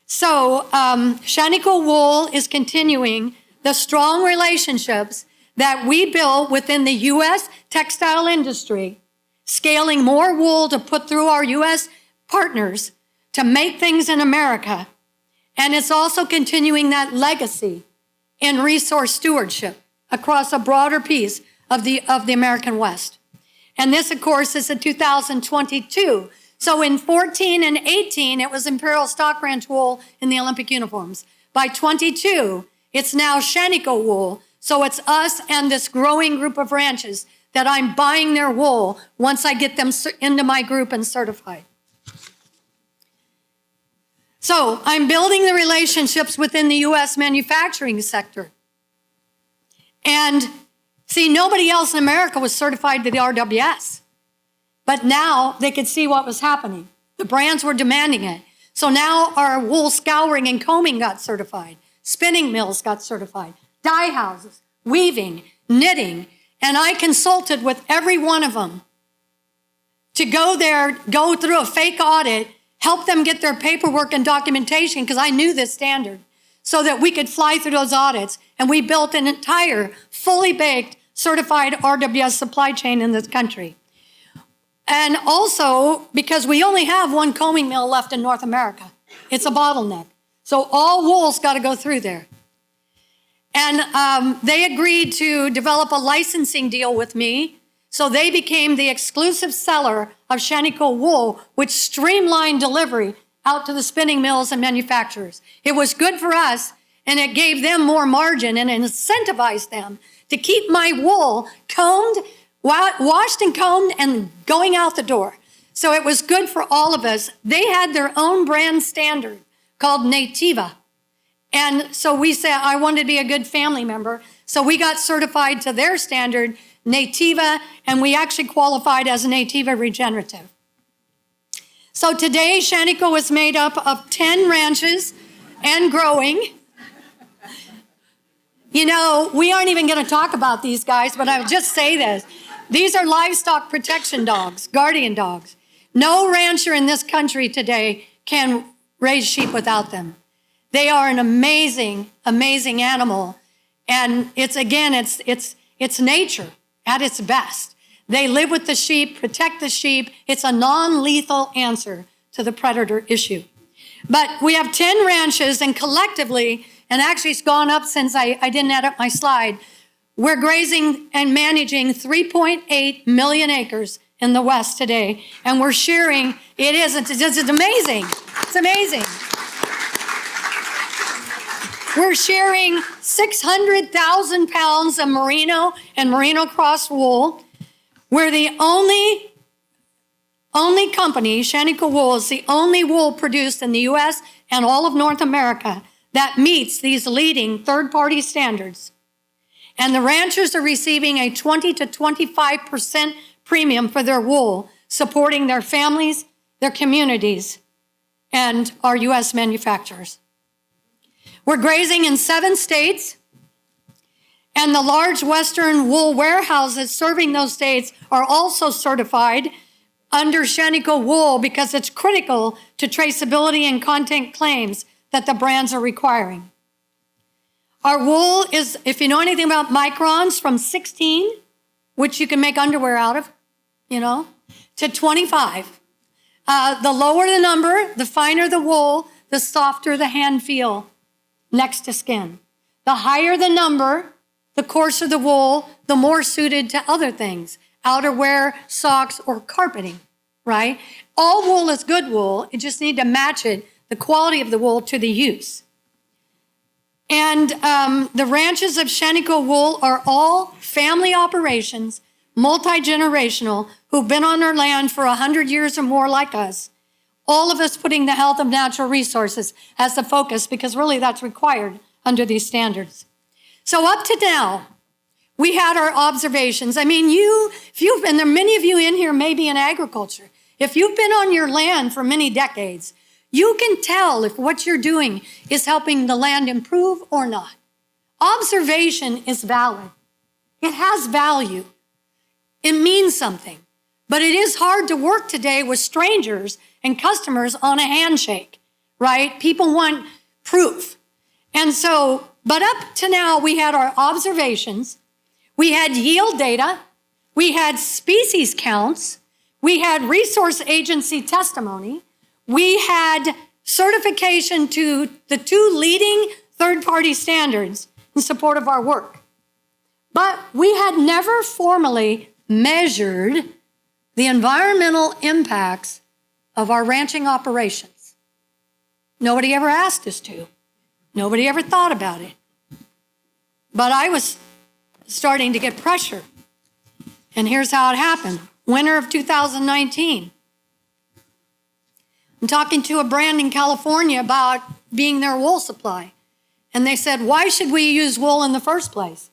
So Shanico Wool is continuing the strong relationships that we built within the U.S. textile industry, scaling more wool to put through our U.S. partners to make things in America. And it's also continuing that legacy in resource stewardship across a broader piece of the American West. And this, of course, is in 2022. So in 14 and 18, it was Imperial Stock Ranch wool in the Olympic uniforms. By 22, it's now Shanico wool. So it's us and this growing group of ranches that I'm buying their wool once I get them into my group and certified. So I'm building the relationships within the U.S. manufacturing sector. And see, nobody else in America was certified to the RWS. But now they could see what was happening. The brands were demanding it. So now our wool scouring and combing got certified. Spinning mills got certified. Dye houses, weaving, knitting. And I consulted with every one of them to go there, go through a fake audit, help them get their paperwork and documentation, because I knew this standard, so that we could fly through those audits. And we built an entire, fully baked, certified RWS supply chain in this country. And also, because we only have one combing mill left in North America. It's a bottleneck. So all wool's got to go through there. And they agreed to develop a licensing deal with me. So they became the exclusive seller of Shanico wool, which streamlined delivery out to the spinning mills and manufacturers. It was good for us, and it gave them more margin and incentivized them to keep my wool combed, washed and combed, and going out the door. So it was good for all of us. They had their own brand standard called Nativa. And so we said, I wanted to be a good family member. So we got certified to their standard, Nativa, and we actually qualified as Nativa Regenerative. So today, Shanico is made up of 10 ranches and growing. You know, we aren't even going to talk about these guys, but I would just say this. These are livestock protection dogs, guardian dogs. No rancher in this country today can raise sheep without them. They are an amazing, amazing animal. And it's nature at its best. They live with the sheep, protect the sheep. It's a non-lethal answer to the predator issue. But we have 10 ranches, and collectively, and actually it's gone up since I didn't edit my slide, we're grazing and managing 3.8 million acres in the West today. And we're sharing, it's amazing. It's amazing. We're sharing 600,000 pounds of merino and merino cross wool. We're the only company, Shanico Wool is the only wool produced in the U.S. and all of North America that meets these leading third-party standards. And the ranchers are receiving a 20 to 25% premium for their wool, supporting their families, their communities, and our U.S. manufacturers. We're grazing in 7 states, and the large Western wool warehouses serving those states are also certified under Shanico Wool because it's critical to traceability and content claims that the brands are requiring. Our wool is, if you know anything about microns, from 16, which you can make underwear out of, to 25. The lower the number, the finer the wool, the softer the hand feel next to skin. The higher the number, the coarser the wool, the more suited to other things, outerwear, socks, or carpeting, right? All wool is good wool. You just need to match it, the quality of the wool, to the use. And the ranches of Shanico Wool are all family operations, multi-generational, who've been on our land for 100 years or more like us. All of us putting the health of natural resources as the focus, because really that's required under these standards. So up to now, we had our observations. I mean, and there are many of you in here maybe in agriculture. If you've been on your land for many decades, You can tell if what you're doing is helping the land improve or not. Observation is valid. It has value. It means something. But it is hard to work today with strangers and customers on a handshake, right? People want proof. And so, but up to now, we had our observations, we had yield data, we had species counts, we had resource agency testimony, we had certification to the 2 leading third-party standards in support of our work. But we had never formally measured the environmental impacts of our ranching operations. Nobody ever asked us to. Nobody ever thought about it. But I was starting to get pressure. And here's how it happened. Winter of 2019. I'm talking to a brand in California about being their wool supply. And they said, why should we use wool in the first place?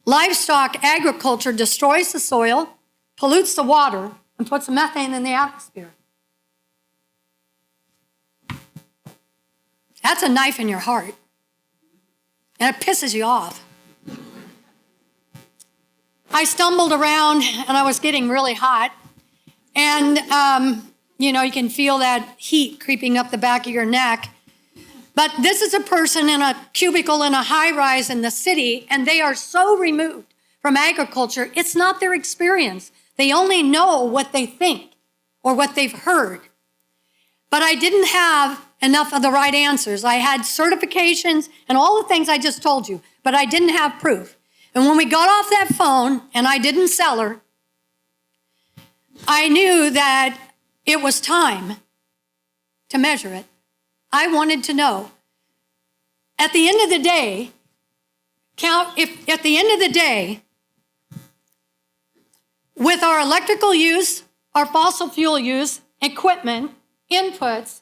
Livestock agriculture destroys the soil, pollutes the water, and puts methane in the atmosphere. That's a knife in your heart. And it pisses you off. I stumbled around and I was getting really hot. And, you can feel that heat creeping up the back of your neck. But this is a person in a cubicle in a high-rise in the city, and they are so removed from agriculture, it's not their experience. They only know what they think or what they've heard. But I didn't have enough of the right answers. I had certifications and all the things I just told you, but I didn't have proof. And when we got off that phone and I didn't sell her, I knew that it was time to measure it. I wanted to know. At the end of the day, with our electrical use, our fossil fuel use, equipment, inputs,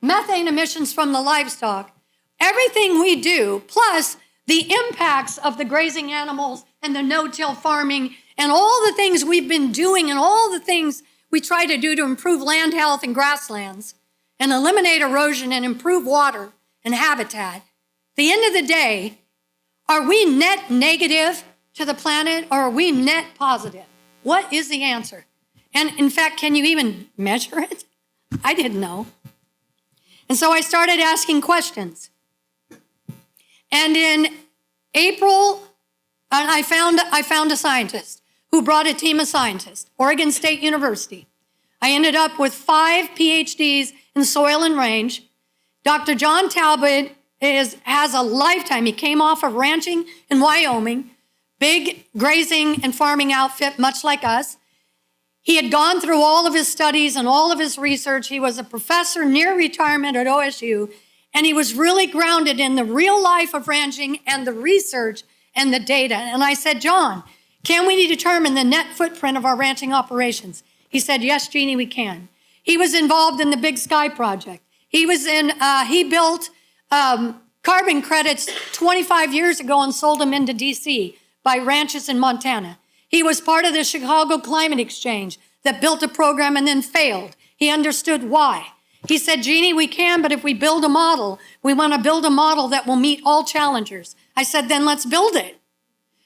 methane emissions from the livestock, everything we do, plus the impacts of the grazing animals and the no-till farming and all the things we've been doing and all the things we try to do to improve land health and grasslands and eliminate erosion and improve water and habitat. At the end of the day, are we net negative to the planet or are we net positive? What is the answer? And in fact, can you even measure it? I didn't know. And so I started asking questions. And in April, I found a scientist who brought a team of scientists, Oregon State University. I ended up with 5 PhDs in soil and range. Dr. John Talbot has a lifetime. He came off of ranching in Wyoming, big grazing and farming outfit, much like us. He had gone through all of his studies and all of his research. He was a professor near retirement at OSU, and he was really grounded in the real life of ranching and the research and the data. And I said, John, can we determine the net footprint of our ranching operations? He said, yes, Jeannie, we can. He was involved in the Big Sky Project. He built carbon credits 25 years ago and sold them into DC by ranches in Montana. He was part of the Chicago Climate Exchange that built a program and then failed. He understood why. He said, Jeannie, we can, but if we build a model, we want to build a model that will meet all challengers. I said, then let's build it.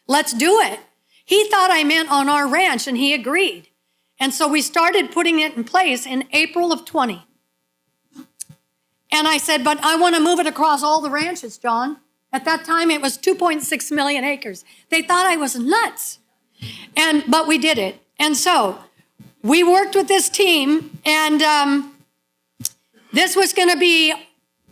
Let's do it. He thought I meant on our ranch, and he agreed. And so we started putting it in place in April of 20. And I said, but I want to move it across all the ranches, John. At that time, it was 2.6 million acres. They thought I was nuts. But we did it. And so we worked with this team, and this was going to be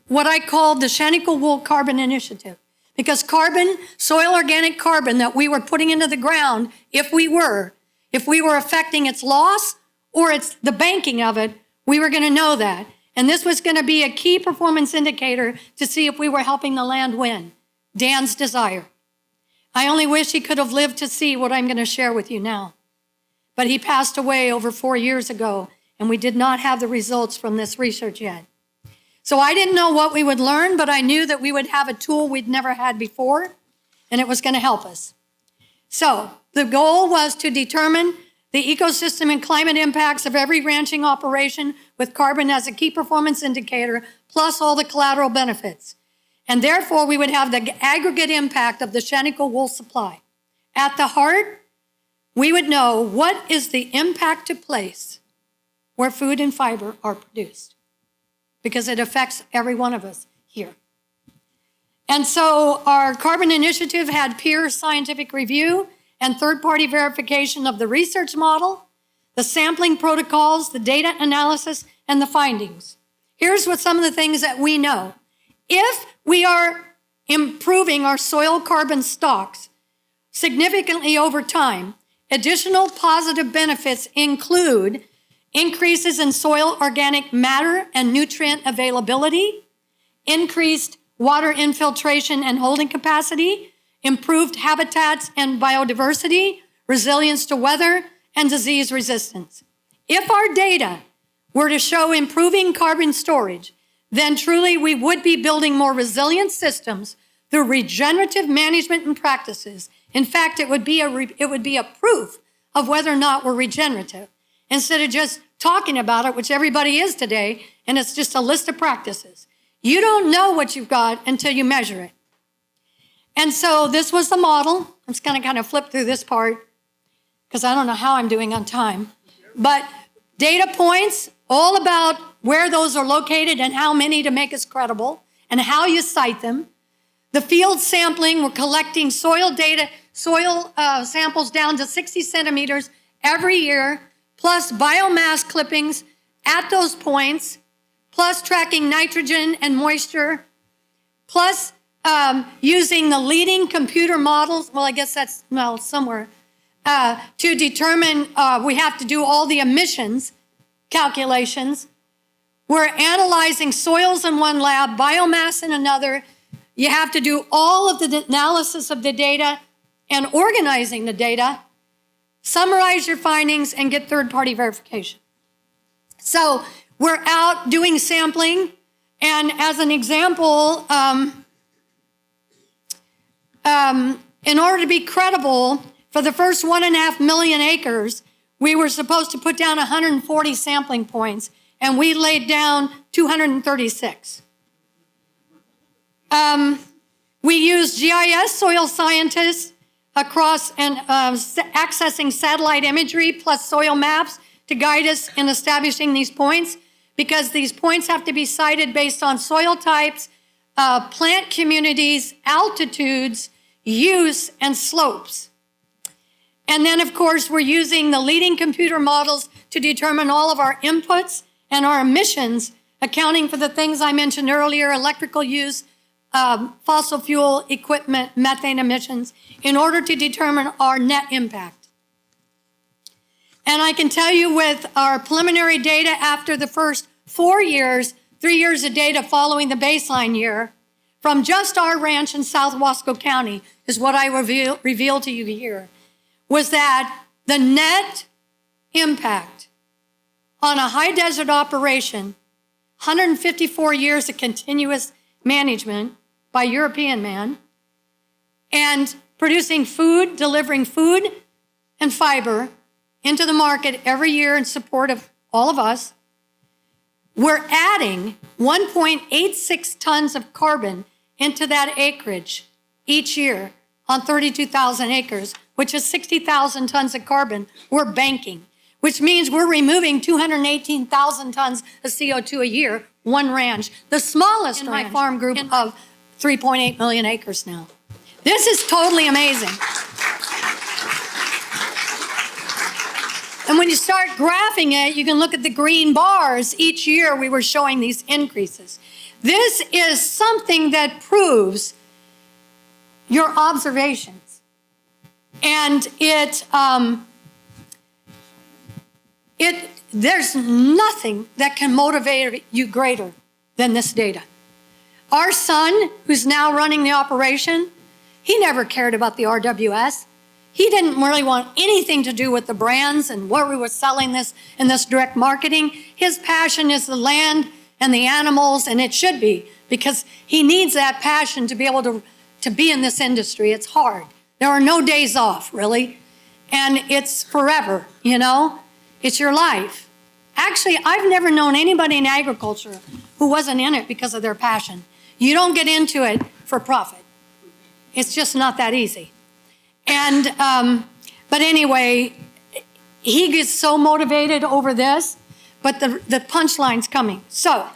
what I called the Shaniko Wool Carbon Initiative. Because carbon, soil organic carbon that we were putting into the ground, if we were affecting its loss or the banking of it, we were going to know that. And this was going to be a key performance indicator to see if we were helping the land win. Dan's desire. I only wish he could have lived to see what I'm going to share with you now. But he passed away over 4 years ago, and we did not have the results from this research yet. So I didn't know what we would learn, but I knew that we would have a tool we'd never had before, and it was going to help us. So the goal was to determine the ecosystem and climate impacts of every ranching operation with carbon as a key performance indicator, plus all the collateral benefits. And therefore, we would have the aggregate impact of the Shaniko wool supply. At the heart, we would know what is the impact to place where food and fiber are produced, because it affects every one of us here. And so our carbon initiative had peer scientific review and third-party verification of the research model, the sampling protocols, the data analysis, and the findings. Here's what some of the things that we know. If we are improving our soil carbon stocks significantly over time, additional positive benefits include increases in soil organic matter and nutrient availability, increased water infiltration and holding capacity, improved habitats and biodiversity, resilience to weather, and disease resistance. If our data were to show improving carbon storage, then truly we would be building more resilient systems through regenerative management and practices. In fact, it would be a proof of whether or not we're regenerative, instead of just talking about it, which everybody is today, and it's just a list of practices. You don't know what you've got until you measure it. And so this was the model. I'm just going to kind of flip through this part because I don't know how I'm doing on time. But data points, all about where those are located and how many to make us credible and how you cite them. The field sampling, we're collecting soil data, samples down to 60 centimeters every year, plus biomass clippings at those points, plus tracking nitrogen and moisture, plus using the leading computer models, well, I guess that's, well, somewhere, to determine, we have to do all the emissions calculations. We're analyzing soils in one lab, biomass in another. You have to do all of the analysis of the data and organizing the data, summarize your findings, and get third-party verification. So we're out doing sampling, and as an example, in order to be credible, for the first 1.5 million acres, we were supposed to put down 140 sampling points, and we laid down 236. We used GIS soil scientists across and accessing satellite imagery plus soil maps to guide us in establishing these points, because these points have to be cited based on soil types, plant communities, altitudes, use, and slopes. And then, of course, we're using the leading computer models to determine all of our inputs and our emissions, accounting for the things I mentioned earlier, electrical use, fossil fuel equipment, methane emissions, in order to determine our net impact. And I can tell you with our preliminary data after the first 4 years, 3 years of data following the baseline year, from just our ranch in South Wasco County, is what I reveal to you here, was that the net impact on a high desert operation, 154 years of continuous management by European man, and producing food, delivering food and fiber into the market every year in support of all of us, we're adding 1.86 tons of carbon into that acreage each year on 32,000 acres, which is 60,000 tons of carbon we're banking, which means we're removing 218,000 tons of CO2 a year, one ranch, the smallest in my farm group of 3.8 million acres now. This is totally amazing. And when you start graphing it, you can look at the green bars. Each year we were showing these increases. This is something that proves your observations. And there's nothing that can motivate you greater than this data. Our son, who's now running the operation, he never cared about the RWS. He didn't really want anything to do with the brands and where we were selling this in this direct marketing. His passion is the land and the animals, and it should be, because he needs that passion to be able to be in this industry. It's hard. There are no days off, really. and it's forever, you know? It's your life. Actually, I've never known anybody in agriculture who wasn't in it because of their passion. You don't get into it for profit. It's just not that easy. And, but anyway, he gets so motivated over this, but the punchline's coming. So,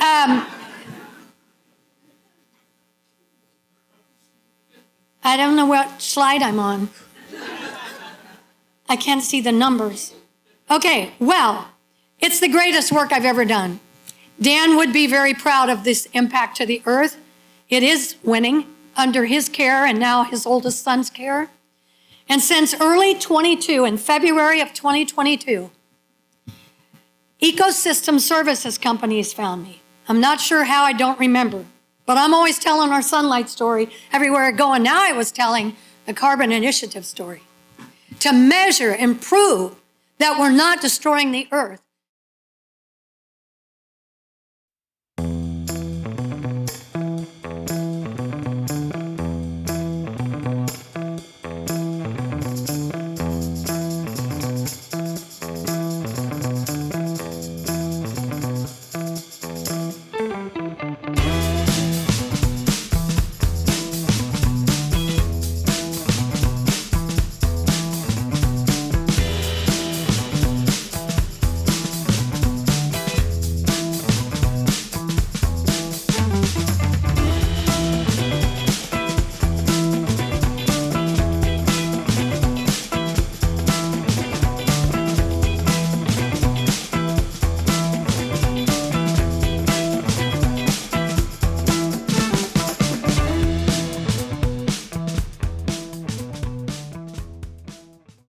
I don't know what slide I'm on. I can't see the numbers. Okay, well, it's the greatest work I've ever done. Dan would be very proud of this impact to the earth. It is winning under his care and now his oldest son's care. And since early 22, in February of 2022, Ecosystem Services Companies found me. I'm not sure how, I don't remember. But I'm always telling our sunlight story everywhere I go. And now I was telling the Carbon Initiative story to measure and prove that we're not destroying the earth.